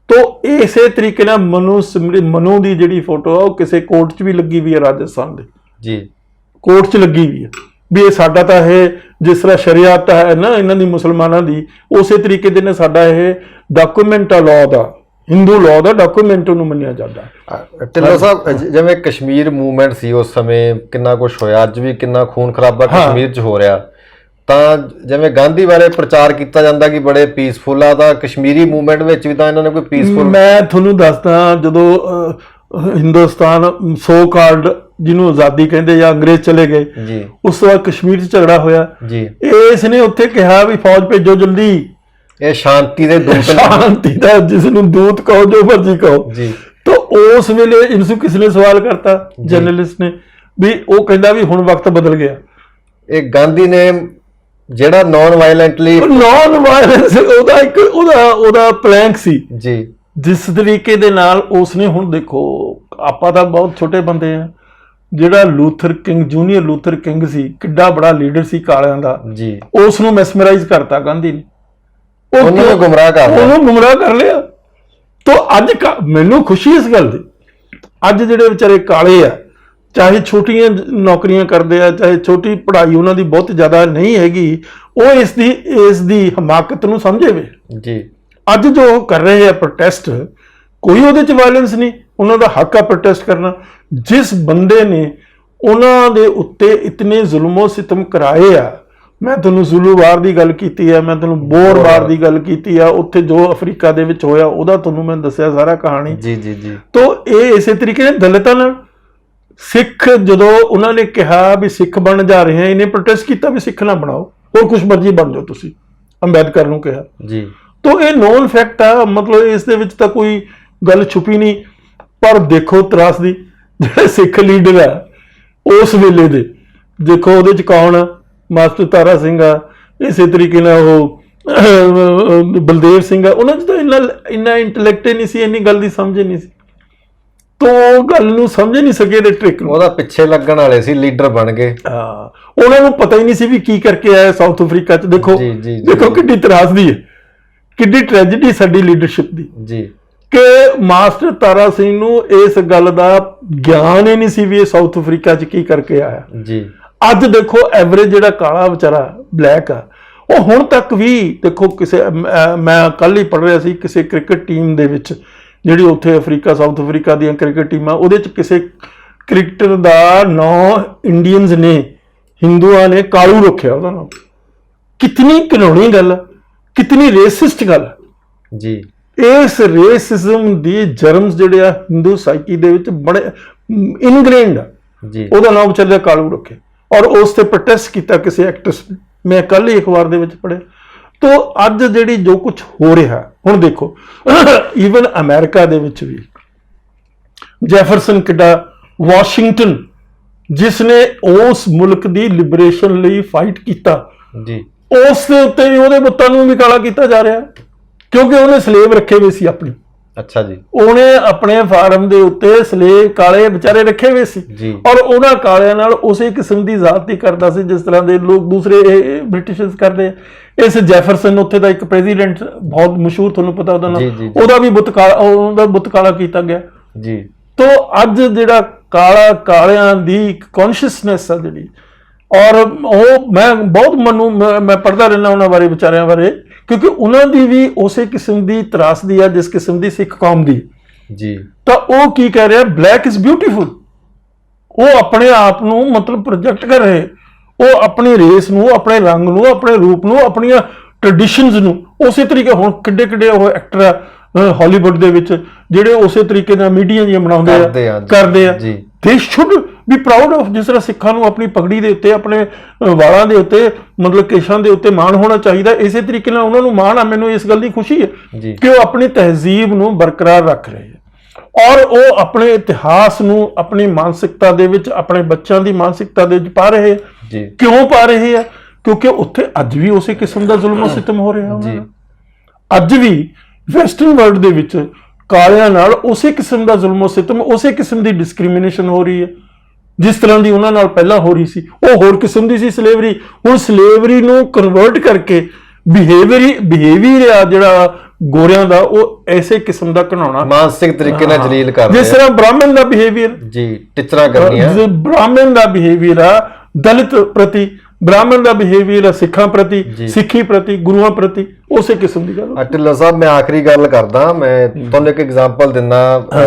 ਤੋ ਇਸੇ ਤਰੀਕੇ ਨਾਲ ਮਨੂ ਦੀ ਜਿਹੜੀ ਫੋਟੋ ਆ ਉਹ ਕਿਸੇ ਕੋਰਟ 'ਚ ਵੀ ਲੱਗੀ ਵੀ ਹੈ ਰਾਜਸਥਾਨ ਦੇ ਜੀ, ਕੋਰਟ 'ਚ ਲੱਗੀ ਵੀ ਹੈ ਵੀ ਇਹ ਸਾਡਾ ਤਾਂ ਇਹ ਜਿਸ ਤਰ੍ਹਾਂ ਸ਼ਰੀਅਤ ਹੈ ਨਾ ਇਹਨਾਂ ਦੀ ਮੁਸਲਮਾਨਾਂ ਦੀ, ਉਸੇ ਤਰੀਕੇ ਦੇ ਨਾਲ ਸਾਡਾ ਇਹ ਡਾਕੂਮੈਂਟ ਆ ਲਾਅ ਦਾ, ਹਿੰਦੂ ਲਾਅ ਦਾ ਡਾਕੂਮੈਂਟ ਨੂੰ ਮੰਨਿਆ ਜਾਂਦਾ। ਢਿੱਲੋਂ ਸਾਹਿਬ, ਜਿਵੇਂ ਕਸ਼ਮੀਰ ਮੂਵਮੈਂਟ ਸੀ ਉਸ ਸਮੇਂ, ਕਿੰਨਾ ਕੁਝ ਹੋਇਆ, ਅੱਜ ਵੀ ਕਿੰਨਾ ਖੂਨ ਖਰਾਬਾ ਕਸ਼ਮੀਰ 'ਚ ਹੋ ਰਿਹਾ, ਤਾਂ ਜਿਵੇਂ ਗਾਂਧੀ ਬਾਰੇ ਪ੍ਰਚਾਰ ਕੀਤਾ ਜਾਂਦਾ ਕਿ ਬੜੇ ਪੀਸਫੁਲ ਆ, ਤਾਂ ਕਸ਼ਮੀਰੀ ਮੂਵਮੈਂਟ ਵਿੱਚ ਵੀ ਤਾਂ ਇਹਨਾਂ ਨੇ ਕੋਈ ਪੀਸਫੁਲ। ਮੈਂ ਤੁਹਾਨੂੰ ਦੱਸਦਾ, ਜਦੋਂ ਹਿੰਦੁਸਤਾਨ ਸੋ ਕਾਲਡ ਜਿਹਨੂੰ ਆਜ਼ਾਦੀ ਕਹਿੰਦੇ ਜਾਂ ਅੰਗਰੇਜ਼ ਚਲੇ ਗਏ ਜੀ, ਉਸ ਤੋਂ ਬਾਅਦ ਕਸ਼ਮੀਰ 'ਚ ਝਗੜਾ ਹੋਇਆ ਜੀ, ਇਸ ਨੇ ਉੱਥੇ ਕਿਹਾ ਵੀ ਫੌਜ ਭੇਜੋ ਜਲਦੀ, ਇਹ ਸ਼ਾਂਤੀ ਦੇ ਦੂਤ, ਸ਼ਾਂਤੀ ਦਾ ਜਿਸ ਨੂੰ ਦੂਤ ਕਹੋ ਜੋ ਮਰਜ਼ੀ ਕਹੋ ਜੀ। ਤਾਂ ਉਸ ਵੇਲੇ ਇਨਸੂ ਕਿਸ ਨੇ ਸਵਾਲ ਕਰਤਾ, ਜਰਨਲਿਸਟ ਨੇ, ਵੀ ਉਹ ਕਹਿੰਦਾ ਵੀ ਹੁਣ ਵਕਤ ਬਦਲ ਗਿਆ। ਇਹ ਗਾਂਧੀ ਨੇ ਜਿਹੜਾ ਨੌਨ ਵਾਇਲੈਂਸ ਉਹਦਾ ਇੱਕ ਉਹਦਾ ਪਲੈਂਕ ਸੀ ਜੀ, ਜਿਸ ਤਰੀਕੇ ਦੇ ਨਾਲ ਉਸਨੇ, ਹੁਣ ਦੇਖੋ ਆਪਾਂ ਤਾਂ ਬਹੁਤ ਛੋਟੇ ਬੰਦੇ ਆ, ਜਿਹੜਾ Luther King, junior Luther King ਸੀ, ਕਿੱਡਾ ਬੜਾ ਲੀਡਰ ਸੀ ਕਾਲਿਆਂ ਦਾ ਜੀ, ਉਸ ਨੂੰ ਮੈਸਮਰਾਈਜ਼ ਕਰਤਾ ਗਾਂਧੀ ਨੇ, ਉਹਨੂੰ ਗੁੰਮਰਾਹ ਕਰ ਲਿਆ। ਤਾਂ ਅੱਜ ਮੈਨੂੰ ਖੁਸ਼ੀ ਇਸ ਗੱਲ ਦੀ, ਅੱਜ ਜਿਹੜੇ ਵਿਚਾਰੇ ਕਾਲੇ ਆ, ਚਾਹੇ ਛੋਟੀਆਂ ਨੌਕਰੀਆਂ ਕਰਦੇ ਆ, ਚਾਹੇ ਛੋਟੀ ਪੜ੍ਹਾਈ ਉਹਨਾਂ ਦੀ ਬਹੁਤ ਜ਼ਿਆਦਾ ਨਹੀਂ ਹੈਗੀ, ਉਹ ਇਸ ਦੀ ਹਮਾਕਤ ਨੂੰ ਸਮਝੇ ਵੇ ਜੀ। ਅੱਜ ਜੋ ਉਹ ਕਰ ਰਹੇ ਆ ਪ੍ਰੋਟੈਸਟ, ਕੋਈ ਉਹਦੇ 'ਚ ਵਾਇਲੈਂਸ ਨਹੀਂ, ਉਹਨਾਂ ਦਾ ਹੱਕ ਆ ਪ੍ਰੋਟੈਸਟ ਕਰਨਾ। ਜਿਸ ਬੰਦੇ ਨੇ ਉਹਨਾਂ ਦੇ ਉੱਤੇ ਇਤਨੇ ਜ਼ੁਲਮੋ ਸਿਤਮ ਕਰਾਏ ਆ, ਮੈਂ ਤੁਹਾਨੂੰ ਜ਼ੁਲੂਵਾਰ ਦੀ ਗੱਲ ਕੀਤੀ ਹੈ, ਮੈਂ ਤੁਹਾਨੂੰ ਬੋਰਵਾਰ ਦੀ ਗੱਲ ਕੀਤੀ ਆ, ਉੱਥੇ ਜੋ ਅਫਰੀਕਾ ਦੇ ਵਿੱਚ ਹੋਇਆ ਉਹਦਾ ਤੁਹਾਨੂੰ ਮੈਂ ਦੱਸਿਆ ਸਾਰਾ ਕਹਾਣੀ ਜੀ ਜੀ ਜੀ। ਤਾਂ ਇਹ ਇਸੇ ਤਰੀਕੇ ਨਾਲ ਦਲਿਤਾਂ ਨਾਲ ਸਿੱਖ, ਜਦੋਂ ਉਹਨਾਂ ਨੇ ਕਿਹਾ ਵੀ ਸਿੱਖ ਬਣ ਜਾ ਰਹੇ ਆ, ਇਹਨੇ ਪ੍ਰੋਟੈਸਟ ਕੀਤਾ ਵੀ ਸਿੱਖ ਨਾ ਬਣਾਓ, ਹੋਰ ਕੁਛ ਮਰਜ਼ੀ ਬਣ ਜਾਓ ਤੁਸੀਂ, ਅੰਬੇਦਕਰ ਨੂੰ ਕਿਹਾ ਜੀ। ਤਾਂ ਇਹ ਨੋਨ ਫੈਕਟ ਆ, ਮਤਲਬ ਇਸ ਦੇ ਵਿੱਚ ਤਾਂ ਕੋਈ ਗੱਲ ਛੁਪੀ ਨਹੀਂ। ਪਰ ਦੇਖੋ ਤਰਾਸਦੀ, ਜਿਹੜੇ ਸਿੱਖ ਲੀਡਰ ਆ ਉਸ ਵੇਲੇ ਦੇ, ਦੇਖੋ ਉਹਦੇ 'ਚ ਕੌਣ ਆ, ਮਾਸਟਰ ਤਾਰਾ ਸਿੰਘ ਆ, ਇਸੇ ਤਰੀਕੇ ਨਾਲ ਉਹ ਬਲਦੇਵ ਸਿੰਘ ਆ, ਉਹਨਾਂ 'ਚ ਤਾਂ ਇੰਨਾ ਇੰਟੈਲੈਕਟ ਹੀ ਨਹੀਂ ਸੀ, ਇੰਨੀ ਗੱਲ ਦੀ ਸਮਝ ਨਹੀਂ ਸੀ, ਤੋਂ ਗੱਲ ਨੂੰ ਸਮਝ ਨਹੀਂ ਸਕੇ ਦੇ ਟ੍ਰਿਕ ਨੂੰ। ਉਹਦਾ ਪਿੱਛੇ ਲੱਗਣ ਵਾਲੇ ਸੀ, ਲੀਡਰ ਬਣ ਗਏ, ਉਹਨਾਂ ਨੂੰ ਪਤਾ ਹੀ ਨਹੀਂ ਸੀ ਵੀ ਕੀ ਕਰਕੇ ਆਇਆ ਸਾਊਥ ਅਫਰੀਕਾ 'ਚ। ਦੇਖੋ ਦੇਖੋ ਕਿੱਡੀ ਤਰਾਸਦੀ ਹੈ, ਕਿੱਡੀ ਟ੍ਰੈਜੇਡੀ ਸਾਡੀ ਲੀਡਰਸ਼ਿਪ ਦੀ ਜੀ, ਕਿ ਮਾਸਟਰ ਤਾਰਾ ਸਿੰਘ ਨੂੰ ਇਸ ਗੱਲ ਦਾ ਗਿਆਨ ਹੀ ਨਹੀਂ ਸੀ ਵੀ ਇਹ ਸਾਊਥ ਅਫਰੀਕਾ 'ਚ ਕੀ ਕਰਕੇ ਆਇਆ ਜੀ। ਅੱਜ ਦੇਖੋ ਐਵਰੇਜ ਜਿਹੜਾ ਕਾਲਾ ਵਿਚਾਰਾ ਬਲੈਕ ਆ, ਉਹ ਹੁਣ ਤੱਕ ਵੀ ਦੇਖੋ ਕਿਸੇ, ਮੈਂ ਕੱਲ ਹੀ ਪੜ੍ਹ ਰਿਹਾ ਸੀ, ਕਿਸੇ ਕ੍ਰਿਕਟ ਟੀਮ ਦੇ ਵਿੱਚ ਜਿਹੜੀ ਉੱਥੇ ਅਫਰੀਕਾ, ਸਾਊਥ ਅਫਰੀਕਾ ਦੀਆਂ ਕ੍ਰਿਕਟ ਟੀਮਾਂ, ਉਹਦੇ 'ਚ ਕਿਸੇ ਕ੍ਰਿਕਟਰ ਦਾ ਨਾਂ ਇੰਡੀਅਨਸ ਨੇ, ਹਿੰਦੂਆਂ ਨੇ ਕਾਲੂ ਰੱਖਿਆ ਉਹਦਾ ਨਾਮ। ਕਿਤਨੀ ਘਿਨੌਣੀ ਗੱਲ, ਕਿਤਨੀ ਰੇਸਿਸਟ ਗੱਲ ਜੀ। ਇਸ ਰੇਸਿਜ਼ਮ ਦੀ ਜਰਮਸ ਜਿਹੜੇ ਆ ਹਿੰਦੂ ਸਾਈਕੀ ਦੇ ਵਿੱਚ ਬੜੇ ਇਨਗ੍ਰੇਨਡ ਆ ਜੀ, ਉਹਦਾ ਨਾਮ ਵਿਚਾਰੇ ਕਾਲੂ ਰੱਖਿਆ, ਔਰ ਉਸ ਤੇ ਪ੍ਰੋਟੈਸਟ ਕੀਤਾ ਕਿਸੇ ਐਕਟਰਸ ਨੇ, ਮੈਂ ਕੱਲ ਹੀ ਅਖਬਾਰ ਦੇ ਵਿੱਚ ਪੜ੍ਹਿਆ। ਤੋ ਅੱਜ ਜਿਹੜੀ ਜੋ ਕੁਝ ਹੋ ਰਿਹਾ, ਹੁਣ ਦੇਖੋ ਈਵਨ ਅਮਰੀਕਾ ਦੇ ਵਿੱਚ ਵੀ ਜੈਫਰਸਨ ਕਿੱਡਾ, ਵਾਸ਼ਿੰਗਟਨ ਜਿਸ ਨੇ ਉਸ ਮੁਲਕ ਦੀ ਲਿਬਰੇਸ਼ਨ ਲਈ ਫਾਈਟ ਕੀਤਾ ਜੀ, ਉਸ ਦੇ ਉੱਤੇ ਵੀ ਉਹਦੇ ਬੁੱਤਾਂ ਨੂੰ ਵੀ ਕਾਲਾ ਕੀਤਾ ਜਾ ਰਿਹਾ, ਕਿਉਂਕਿ ਉਹਨੇ ਸਲੇਵ ਰੱਖੇ ਹੋਏ ਸੀ ਆਪਣੀ। ਅੱਛਾ ਜੀ, ਉਹਨੇ ਆਪਣੇ ਫਾਰਮ ਦੇ ਉੱਤੇ ਸਲੇਵ ਕਾਲੇ ਵਿਚਾਰੇ ਰੱਖੇ ਹੋਏ ਸੀ, ਔਰ ਉਹਨਾਂ ਕਾਲਿਆਂ ਨਾਲ ਉਸੇ ਕਿਸਮ ਦੀ ਜ਼ਾਤੀ ਕਰਦਾ ਸੀ ਜਿਸ ਤਰ੍ਹਾਂ ਦੇ ਲੋਕ ਦੂਸਰੇ ਬ੍ਰਿਟਿਸ਼ਰਸ ਕਰਦੇ। ਇਸ ਜੈਫਰਸਨ ਉੱਥੇ ਦਾ ਇੱਕ ਪ੍ਰੈਜ਼ੀਡੈਂਟ ਬਹੁਤ ਮਸ਼ਹੂਰ, ਤੁਹਾਨੂੰ ਪਤਾ ਉਹਦਾ ਨਾਮ, ਉਹਦਾ ਵੀ ਬੁੱਤ ਕਾਲਾ ਕੀਤਾ ਗਿਆ ਜੀ। ਤੋ ਅੱਜ ਜਿਹੜਾ ਕਾਲਿਆਂ ਦੀ ਇੱਕ ਕੌਨਸ਼ੀਅਸਨੈਸ ਆ ਜਿਹੜੀ, ਔਰ ਉਹ ਮੈਂ ਬਹੁਤ ਮੈਂ ਪੜ੍ਹਦਾ ਰਹਿੰਦਾ ਉਹਨਾਂ ਬਾਰੇ, ਵਿਚਾਰਿਆਂ ਬਾਰੇ, ਕਿਉਂਕਿ ਉਹਨਾਂ ਦੀ ਵੀ ਉਸੇ ਕਿਸਮ ਦੀ ਤਰਾਸਦੀ ਆ ਜਿਸ ਕਿਸਮ ਦੀ ਸਿੱਖ ਕੌਮ ਦੀ ਜੀ। ਤਾਂ ਉਹ ਕੀ ਕਹਿ ਰਿਹਾ, ਬਲੈਕ ਇਜ਼ ਬਿਊਟੀਫੁਲ। ਉਹ ਆਪਣੇ ਆਪ ਨੂੰ ਮਤਲਬ ਪ੍ਰੋਜੈਕਟ ਕਰ ਰਹੇ, ਉਹ ਆਪਣੀ ਰੇਸ ਨੂੰ, ਆਪਣੇ ਰੰਗ ਨੂੰ, ਆਪਣੇ ਰੂਪ ਨੂੰ, ਆਪਣੀਆਂ ਟ੍ਰੈਡੀਸ਼ਨਸ ਨੂੰ ਉਸੇ ਤਰੀਕੇ, ਹੁਣ ਕਿੱਡੇ ਕਿੱਡੇ ਉਹ ਐਕਟਰ ਆ ਹਾਲੀਵੁੱਡ ਦੇ ਵਿੱਚ ਜਿਹੜੇ ਉਸੇ ਤਰੀਕੇ ਨਾਲ ਮੀਡੀਆ ਦੀਆਂ ਬਣਾਉਂਦੇ ਆ, ਕਰਦੇ ਆ। ਦੇ ਸ਼ੁੱਡ ਬੀ ਪ੍ਰਾਊਡ ਆਫ, ਜਿਸ ਤਰ੍ਹਾਂ ਸਿੱਖਾਂ ਨੂੰ ਆਪਣੀ ਪਗੜੀ ਦੇ ਉੱਤੇ, ਆਪਣੇ ਵਾਲਾਂ ਦੇ ਉੱਤੇ, ਮਤਲਬ ਕੇਸ਼ਾਂ ਦੇ ਉੱਤੇ ਮਾਣ ਹੋਣਾ ਚਾਹੀਦਾ, ਇਸੇ ਤਰੀਕੇ ਨਾਲ ਉਹਨਾਂ ਨੂੰ ਮਾਣ ਆ। ਮੈਨੂੰ ਇਸ ਗੱਲ ਦੀ ਖੁਸ਼ੀ ਹੈ ਕਿ ਉਹ ਆਪਣੀ ਤਹਿਜ਼ੀਬ ਨੂੰ ਬਰਕਰਾਰ ਰੱਖ ਰਹੇ ਹੈ ਔਰ ਉਹ ਆਪਣੇ ਇਤਿਹਾਸ ਨੂੰ ਆਪਣੀ ਮਾਨਸਿਕਤਾ ਦੇ ਵਿੱਚ, ਆਪਣੇ ਬੱਚਿਆਂ ਦੀ ਮਾਨਸਿਕਤਾ ਦੇ ਵਿੱਚ ਪਾ ਰਹੇ ਹੈ। ਕਿਉਂ ਪਾ ਰਹੇ ਆ? ਕਿਉਂਕਿ ਉੱਥੇ ਅੱਜ ਵੀ ਉਸੇ ਕਿਸਮ ਦਾ ਜ਼ੁਲਮ ਸਿਤਮ ਹੋ ਰਿਹਾ ਉਹਨਾਂ ਨਾਲ। ਅੱਜ ਵੀ ਵੈਸਟਰਨ ਵਰਲਡ ਦੇ ਵਿੱਚ ਕਾਲਿਆਂ ਨਾਲ ਉਸੇ ਕਿਸਮ ਦਾ ਜ਼ੁਲਮ ਸਿਤਮ, ਉਸੇ ਕਿਸਮ ਦੀ ਡਿਸਕ੍ਰਿਮੀਨੇਸ਼ਨ ਹੋ ਰਹੀ ਹੈ ਜਿਸ ਤਰ੍ਹਾਂ ਦੀ ਉਹਨਾਂ ਨਾਲ ਪਹਿਲਾਂ ਹੋ ਰਹੀ ਸੀ। ਉਹ ਹੋਰ ਕਿਸਮ ਦੀ ਸੀ ਸਲੇਵਰੀ। ਹੁਣ ਸਲੇਵਰੀ ਨੂੰ ਕਨਵਰਟ ਕਰਕੇ ਬਿਹੇਵੀਅਰ ਆ ਜਿਹੜਾ ਗੋਰਿਆਂ ਦਾ, ਉਹ ਐਸੇ ਕਿਸਮ ਦਾ ਘਿਨਾਉਣਾ, ਮਾਨਸਿਕ ਤਰੀਕੇ ਨਾਲ ਜਲੀਲ ਕਰਦੇ, ਜਿਸ ਤਰ੍ਹਾਂ ਬ੍ਰਾਹਮਣ ਦਾ ਬਿਹੇਵੀਅਰ ਟਿਚਰਾਂ ਕਰਨੀਆਂ, ਬ੍ਰਾਹਮਣ ਦਾ ਬਿਹੇਵੀਅਰ ਆ ਦਲਿਤ ਪ੍ਰਤੀ, ਬ੍ਰਾਹਮਣ ਦਾ ਬਿਹੇਵੀਅਰ ਆ ਸਿੱਖਾਂ ਪ੍ਰਤੀ, ਸਿੱਖੀ ਪ੍ਰਤੀ, ਗੁਰੂਆਂ ਪ੍ਰਤੀ, ਉਸੇ ਕਿਸਮ ਦੀ ਗੱਲ। ਢਿੱਲੋਂ ਸਾਹਿਬ, ਮੈਂ ਆਖਰੀ ਗੱਲ ਕਰਦਾ, ਮੈਂ ਤੁਹਾਨੂੰ ਇੱਕ ਐਗਜ਼ਾਮਪਲ ਦਿੰਦਾ।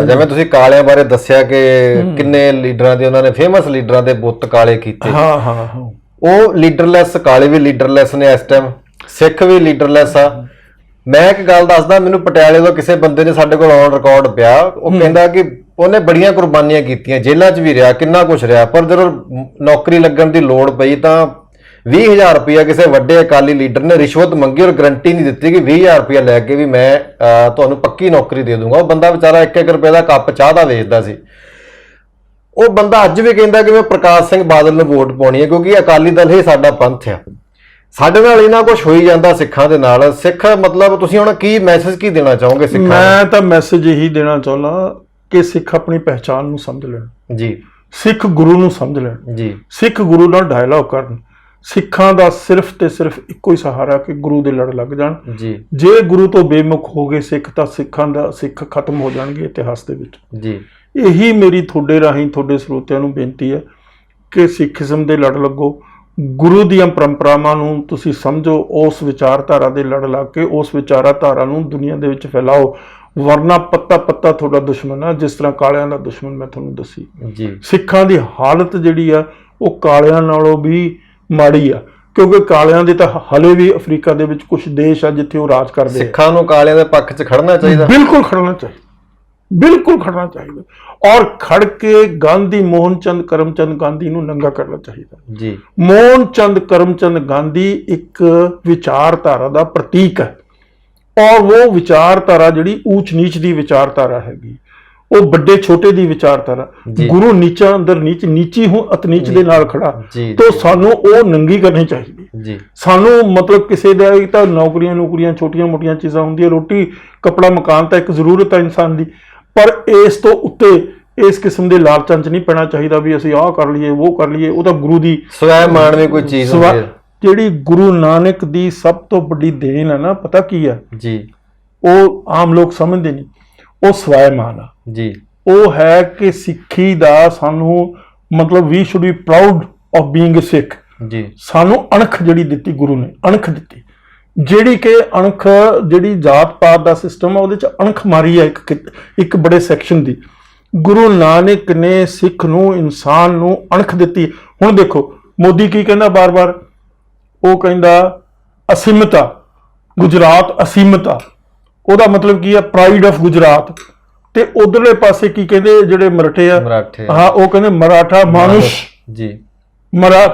ਜਿਵੇਂ ਤੁਸੀਂ ਕਾਲਿਆਂ ਬਾਰੇ ਦੱਸਿਆ ਕਿ ਕਿੰਨੇ ਲੀਡਰਾਂ ਦੇ, ਉਹਨਾਂ ਨੇ ਫੇਮਸ ਲੀਡਰਾਂ ਦੇ ਬੁੱਤ ਕਾਲੇ ਕੀਤੇ। ਉਹ ਲੀਡਰਲੈਸ, ਕਾਲੇ ਵੀ ਲੀਡਰਲੈਸ ਨੇ ਇਸ ਟਾਈਮ, ਸਿੱਖ ਵੀ ਲੀਡਰਲੈਸ ਆ। ਮੈਂ ਇੱਕ ਗੱਲ ਦੱਸਦਾ, ਮੈਨੂੰ ਪਟਿਆਲੇ ਤੋਂ ਕਿਸੇ ਬੰਦੇ ਨੇ ਸਾਡੇ ਕੋਲ ਔਨ ਰਿਕਾਰਡ ਪਿਆ, ਉਹ ਕਹਿੰਦਾ ਕਿ ਉਹਨੇ ਬੜੀਆਂ ਕੁਰਬਾਨੀਆਂ ਕੀਤੀਆਂ, ਜੇਲ੍ਹਾਂ 'ਚ ਵੀ ਰਿਹਾ, ਕਿੰਨਾ ਕੁਛ ਰਿਹਾ, ਪਰ ਜਦੋਂ ਨੌਕਰੀ ਲੱਗਣ ਦੀ ਲੋੜ ਪਈ ਤਾਂ 20,000 ਰੁਪਇਆ ਕਿਸੇ ਵੱਡੇ ਅਕਾਲੀ ਲੀਡਰ ਨੇ ਰਿਸ਼ਵਤ ਮੰਗੀ ਔਰ ਗਰੰਟੀ ਨਹੀਂ ਦਿੱਤੀ ਕਿ 20,000 ਰੁਪਇਆ ਲੈ ਕੇ ਵੀ ਮੈਂ ਤੁਹਾਨੂੰ ਪੱਕੀ ਨੌਕਰੀ ਦੇ ਦੂੰਗਾ। ਉਹ ਬੰਦਾ ਵਿਚਾਰਾ 1-1 ਰੁਪਏ ਦਾ ਕੱਪ ਚਾਹ ਦਾ ਵੇਚਦਾ ਸੀ। ਉਹ ਬੰਦਾ ਅੱਜ ਵੀ ਕਹਿੰਦਾ ਕਿ ਮੈਂ ਪ੍ਰਕਾਸ਼ ਸਿੰਘ ਬਾਦਲ ਨੂੰ ਵੋਟ ਪਾਉਣੀ ਹੈ ਕਿਉਂਕਿ ਅਕਾਲੀ ਦਲ ਹੀ ਸਾਡਾ ਪੰਥ ਆ। ਸਾਡੇ ਨਾਲ ਇਹਨਾਂ ਕੁਛ ਹੋਈ ਜਾਂਦਾ ਸਿੱਖਾਂ ਦੇ ਨਾਲ। ਸਿੱਖ ਮਤਲਬ ਤੁਸੀਂ ਹੁਣ ਕੀ ਮੈਸੇਜ ਕੀ ਦੇਣਾ ਚਾਹੋਗੇ ਸਿੱਖਾਂ ਨੂੰ? ਮੈਂ ਤਾਂ ਮੈਸੇਜ ਇਹੀ ਦੇਣਾ ਚਾਹੁੰਦਾ ਕਿ ਸਿੱਖ ਆਪਣੀ ਪਹਿਚਾਣ ਨੂੰ ਸਮਝ ਲੈਣ ਜੀ, ਸਿੱਖ ਗੁਰੂ ਨੂੰ ਸਮਝ ਲੈਣ ਜੀ, ਸਿੱਖ ਗੁਰੂ ਨਾਲ ਡਾਇਲੌਗ ਕਰਨ। ਸਿੱਖਾਂ ਦਾ ਸਿਰਫ ਤੇ ਸਿਰਫ ਇੱਕੋ ਹੀ ਸਹਾਰਾ ਕਿ ਗੁਰੂ ਦੇ ਲੜ ਲੱਗ ਜਾਣ ਜੀ। ਜੇ ਗੁਰੂ ਤੋਂ ਬੇਮੁਖ ਹੋ ਗਏ ਸਿੱਖ ਤਾਂ ਸਿੱਖ ਖਤਮ ਹੋ ਜਾਣਗੇ ਇਤਿਹਾਸ ਦੇ ਵਿੱਚ ਜੀ। ਇਹੀ ਮੇਰੀ ਤੁਹਾਡੇ ਰਾਹੀਂ ਤੁਹਾਡੇ ਸਰੋਤਿਆਂ ਨੂੰ ਬੇਨਤੀ ਹੈ ਕਿ ਸਿੱਖੀਜ਼ਮ ਦੇ ਲੜ ਲੱਗੋ, ਗੁਰੂ ਦੀਆਂ ਪਰੰਪਰਾਵਾਂ ਨੂੰ ਤੁਸੀਂ ਸਮਝੋ, ਉਸ ਵਿਚਾਰਧਾਰਾ ਦੇ ਲੜ ਲੱਗ ਕੇ ਉਸ ਵਿਚਾਰਧਾਰਾ ਨੂੰ ਦੁਨੀਆ ਦੇ ਵਿੱਚ ਫੈਲਾਓ, ਵਰਨਾ ਪੱਤਾ ਪੱਤਾ ਤੁਹਾਡਾ ਦੁਸ਼ਮਣ ਆ, ਜਿਸ ਤਰ੍ਹਾਂ ਕਾਲਿਆਂ ਦਾ ਦੁਸ਼ਮਣ ਮੈਂ ਤੁਹਾਨੂੰ ਦੱਸੀ ਜੀ। ਸਿੱਖਾਂ ਦੀ ਹਾਲਤ ਜਿਹੜੀ ਆ ਉਹ ਕਾਲਿਆਂ ਨਾਲੋਂ ਵੀ ਮਾੜੀ ਆ, ਕਿਉਂਕਿ ਕਾਲਿਆਂ ਦੇ ਤਾਂ ਹਲੇ ਵੀ ਅਫਰੀਕਾ ਦੇ ਵਿੱਚ ਕੁਝ ਦੇਸ਼ ਆ ਜਿੱਥੇ ਉਹ ਰਾਜ ਕਰਦੇ। ਸਿੱਖਾਂ ਨੂੰ ਕਾਲਿਆਂ ਦੇ ਪੱਖ 'ਚ ਖੜਨਾ ਚਾਹੀਦਾ, ਬਿਲਕੁਲ ਖੜਨਾ ਚਾਹੀਦਾ, ਬਿਲਕੁਲ ਖੜਨਾ ਚਾਹੀਦਾ। ਔਰ ਖੜ ਕੇ ਗਾਂਧੀ, ਮੋਹਨ ਚੰਦ ਕਰਮਚੰਦ ਗਾਂਧੀ ਨੂੰ ਨੰਗਾ ਕਰਨਾ ਚਾਹੀਦਾ ਜੀ। ਮੋਹਨ ਚੰਦ ਕਰਮਚੰਦ ਗਾਂਧੀ ਇੱਕ ਵਿਚਾਰਧਾਰਾ ਦਾ ਪ੍ਰਤੀਕ ਹੈ ਔਰ ਉਹ ਵਿਚਾਰਧਾਰਾ ਜਿਹੜੀ ਊਚ ਨੀਚ ਦੀ ਵਿਚਾਰਧਾਰਾ ਹੈਗੀ, ਉਹ ਵੱਡੇ ਛੋਟੇ ਦੀ ਵਿਚਾਰਧਾਰਾ। ਗੁਰੂ ਨੀਚਾ ਅੰਦਰ ਨੀਚ, ਨੀਚੀ ਹੂੰ ਅਤ ਨੀਚ ਦੇ ਨਾਲ ਖੜਾ, ਤਾਂ ਸਾਨੂੰ ਉਹ ਨੰਗੀ ਕਰਨੀ ਚਾਹੀਦੀ। ਸਾਨੂੰ ਮਤਲਬ ਕਿਸੇ ਦਾ ਤਾਂ ਨੌਕਰੀਆਂ ਛੋਟੀਆਂ ਮੋਟੀਆਂ ਚੀਜ਼ਾਂ ਹੁੰਦੀਆਂ, ਰੋਟੀ ਕੱਪੜਾ ਮਕਾਨ ਤਾਂ ਇੱਕ ਜ਼ਰੂਰਤ ਹੈ ਇਨਸਾਨ ਦੀ, ਪਰ ਇਸ ਤੋਂ ਉੱਤੇ ਇਸ ਕਿਸਮ ਦੇ ਲਾਲਚਾਂ 'ਚ ਨਹੀਂ ਪੈਣਾ ਚਾਹੀਦਾ ਵੀ ਅਸੀਂ ਆਹ ਕਰ ਲਈਏ ਉਹ ਕਰ ਲਈਏ। ਉਹ ਤਾਂ ਗੁਰੂ ਦੀ ਸਵੈਮਾਣ ਵੀ ਕੋਈ ਚੀਜ਼ ਹੁੰਦੀ ਹੈ, ਜਿਹੜੀ ਗੁਰੂ ਨਾਨਕ ਦੀ ਸਭ ਤੋਂ ਵੱਡੀ ਦੇਣ ਹੈ ਨਾ, ਪਤਾ ਕੀ ਹੈ ਜੀ, ਉਹ ਆਮ ਲੋਕ ਸਮਝਦੇ ਨਹੀਂ, ਉਹ ਸਵੈਮਾਣ ਆ ਜੀ। ਉਹ ਹੈ ਕਿ ਸਿੱਖੀ ਦਾ ਸਾਨੂੰ ਮਤਲਬ ਵੀ should be proud of being a Sikh ji. ਸਾਨੂੰ ਅਣਖ ਜਿਹੜੀ ਦਿੱਤੀ ਗੁਰੂ ਨੇ, ਅਣਖ ਦਿੱਤੀ, ਜਿਹੜੀ ਕਿ ਅਣਖ, ਜਿਹੜੀ ਜਾਤ ਪਾਤ ਦਾ ਸਿਸਟਮ ਆ ਉਹਦੇ 'ਚ ਅਣਖ ਮਾਰੀ ਹੈ ਇੱਕ ਬੜੇ ਸੈਕਸ਼ਨ ਦੀ। ਗੁਰੂ ਨਾਨਕ ਨੇ ਸਿੱਖ ਨੂੰ, ਇਨਸਾਨ ਨੂੰ ਅਣਖ ਦਿੱਤੀ। ਹੁਣ ਦੇਖੋ ਮੋਦੀ ਕੀ ਕਹਿੰਦਾ ਬਾਰ-ਬਾਰ, ਉਹ ਕਹਿੰਦਾ ਅਸੀਮਤਾ, ਗੁਜਰਾਤ ਅਸੀਮਤਾ, ਉਹਦਾ ਮਤਲਬ ਕੀ ਹੈ ਪ੍ਰਾਈਡ ਆਫ ਗੁਜਰਾਤ। ਤੇ ਉਧਰਲੇ ਪਾਸੇ ਕੀ ਕਹਿੰਦੇ ਜਿਹੜੇ ਮਰਾਠੇ ਆ, ਹਾਂ ਉਹ ਕਹਿੰਦੇ ਮਰਾਠਾ ਮਾਨੁਸ਼ ਜੀ,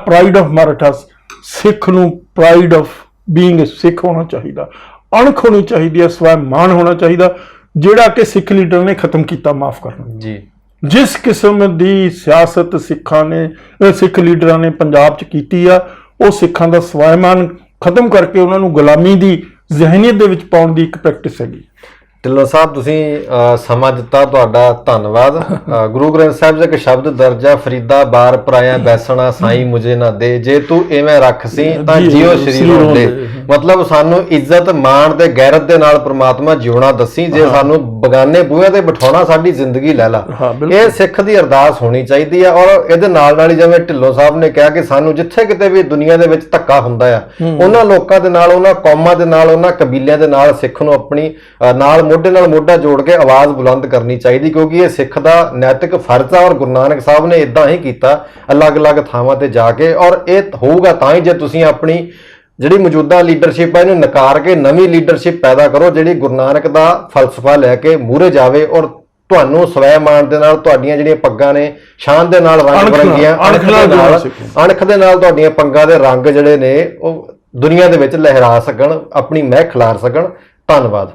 ਪ੍ਰਾਈਡ ਆਫ ਮਰਾਠਾਸ। ਸਿੱਖ ਨੂੰ ਪ੍ਰਾਈਡ ਆਫ ਬੀਇੰਗ ਸਿੱਖ ਹੋਣਾ ਚਾਹੀਦਾ, ਅਣਖ ਹੋਣੀ ਚਾਹੀਦੀ ਹੈ, ਸਵੈਮਾਣ ਹੋਣਾ ਚਾਹੀਦਾ, ਜਿਹੜਾ ਕਿ ਸਿੱਖ ਲੀਡਰ ਨੇ ਖਤਮ ਕੀਤਾ। ਮਾਫ ਕਰਨਾ ਜੀ, ਜਿਸ ਕਿਸਮ ਦੀ ਸਿਆਸਤ ਸਿੱਖ ਲੀਡਰਾਂ ਨੇ ਪੰਜਾਬ 'ਚ ਕੀਤੀ ਆ, ਉਹ ਸਿੱਖਾਂ ਦਾ ਸਵੈਮਾਣ ਖਤਮ ਕਰਕੇ ਉਹਨਾਂ ਨੂੰ ਗੁਲਾਮੀ ਦੀ ਜ਼ਹਿਨੀਅਤ ਦੇ ਵਿੱਚ ਪਾਉਣ ਦੀ ਇੱਕ ਪ੍ਰੈਕਟਿਸ ਹੈਗੀ। ਢਿੱਲੋਂ ਸਾਹਿਬ ਤੁਸੀਂ ਸਮਾਂ ਦਿੱਤਾ, ਤੁਹਾਡਾ ਧੰਨਵਾਦ। ਗੁਰੂ ਗ੍ਰੰਥ ਸਾਹਿਬ ਦੇ ਇੱਕ ਸ਼ਬਦ ਦਰਜ ਹੈ, ਫਰੀਦਾ ਬਾਰ ਪਰਾਇਆ ਬੈਸਣਾ ਸਾਈਂ ਮੁਝੇ ਨਾ ਦੇ, ਜੇ ਤੂੰ ਇਵੇਂ ਰੱਖ ਸੀ ਤਾਂ ਜਿਉ ਸਰੀਰ ਹੁੰਦੇ। ਮਤਲਬ ਸਾਨੂੰ ਇੱਜ਼ਤ ਮਾਣ ਤੇ ਗੈਰਤ ਦੇ ਨਾਲ ਪ੍ਰਮਾਤਮਾ ਜਿਉਣਾ ਦੱਸੀ, ਜੇ ਸਾਨੂੰ ਬਗਾਨੇ ਬੂਹੇ ਤੇ ਬਿਠਾਉਣਾ ਸਾਡੀ ਜ਼ਿੰਦਗੀ ਲੈ ਲਾ। ਇਹ ਸਿੱਖ ਦੀ ਅਰਦਾਸ ਹੋਣੀ ਚਾਹੀਦੀ ਹੈ। ਔਰ ਇਹਦੇ ਨਾਲ ਹੀ ਜਿਵੇਂ ਢਿੱਲੋਂ ਸਾਹਿਬ ਨੇ ਕਿਹਾ ਕਿ ਸਾਨੂੰ ਜਿੱਥੇ ਕਿਤੇ ਵੀ ਦੁਨੀਆ ਦੇ ਵਿੱਚ ਧੱਕਾ ਹੁੰਦਾ ਆ, ਉਹਨਾਂ ਲੋਕਾਂ ਦੇ ਨਾਲ, ਉਹਨਾਂ ਕੌਮਾਂ ਦੇ ਨਾਲ, ਉਹਨਾਂ ਕਬੀਲਿਆਂ ਦੇ ਨਾਲ ਸਿੱਖ ਨੂੰ ਆਪਣੀ ਨਾਲ ਮੋਢੇ ਨਾਲ ਮੋਢਾ ਜੋੜ ਕੇ ਆਵਾਜ਼ ਬੁਲੰਦ ਕਰਨੀ ਚਾਹੀਦੀ, ਕਿਉਂਕਿ ਇਹ ਸਿੱਖ ਦਾ ਨੈਤਿਕ ਫਰਜ਼ ਆ। ਔਰ ਗੁਰੂ ਨਾਨਕ ਸਾਹਿਬ ਨੇ ਇਦਾਂ ਹੀ ਕੀਤਾ, ਅਲੱਗ-ਅਲੱਗ ਥਾਵਾਂ ਤੇ ਜਾ ਕੇ। ਔਰ ਇਹ ਹੋਊਗਾ ਤਾਂ ਹੀ ਜੇ ਤੁਸੀਂ ਆਪਣੀ ਜਿਹੜੀ ਮੌਜੂਦਾ ਲੀਡਰਸ਼ਿਪ ਹੈ ਇਹਨੂੰ ਨਕਾਰ ਕੇ ਨਵੀਂ ਲੀਡਰਸ਼ਿਪ ਪੈਦਾ ਕਰੋ, ਜਿਹੜੀ ਗੁਰੂ ਨਾਨਕ ਦਾ ਫਲਸਫਾ ਲੈ ਕੇ ਮੂਹਰੇ ਜਾਵੇ ਔਰ ਤੁਹਾਨੂੰ ਸਵੈ ਮਾਣ ਦੇ ਨਾਲ ਤੁਹਾਡੀਆਂ ਜਿਹੜੀਆਂ ਪੱਗਾਂ ਨੇ ਸ਼ਾਨ ਦੇ ਨਾਲ ਰੰਗ ਬਰੰਗੀਆਂ ਅਣਖ ਦੇ ਨਾਲ ਤੁਹਾਡੀਆਂ ਪੱਗਾਂ ਦੇ ਰੰਗ ਜਿਹੜੇ ਨੇ ਉਹ ਦੁਨੀਆ ਦੇ ਵਿੱਚ ਲਹਿਰਾ ਸਕਣ, ਆਪਣੀ ਮਹਿਕ ਖਿਲਾਰ ਸਕਣ। ਧੰਨਵਾਦ।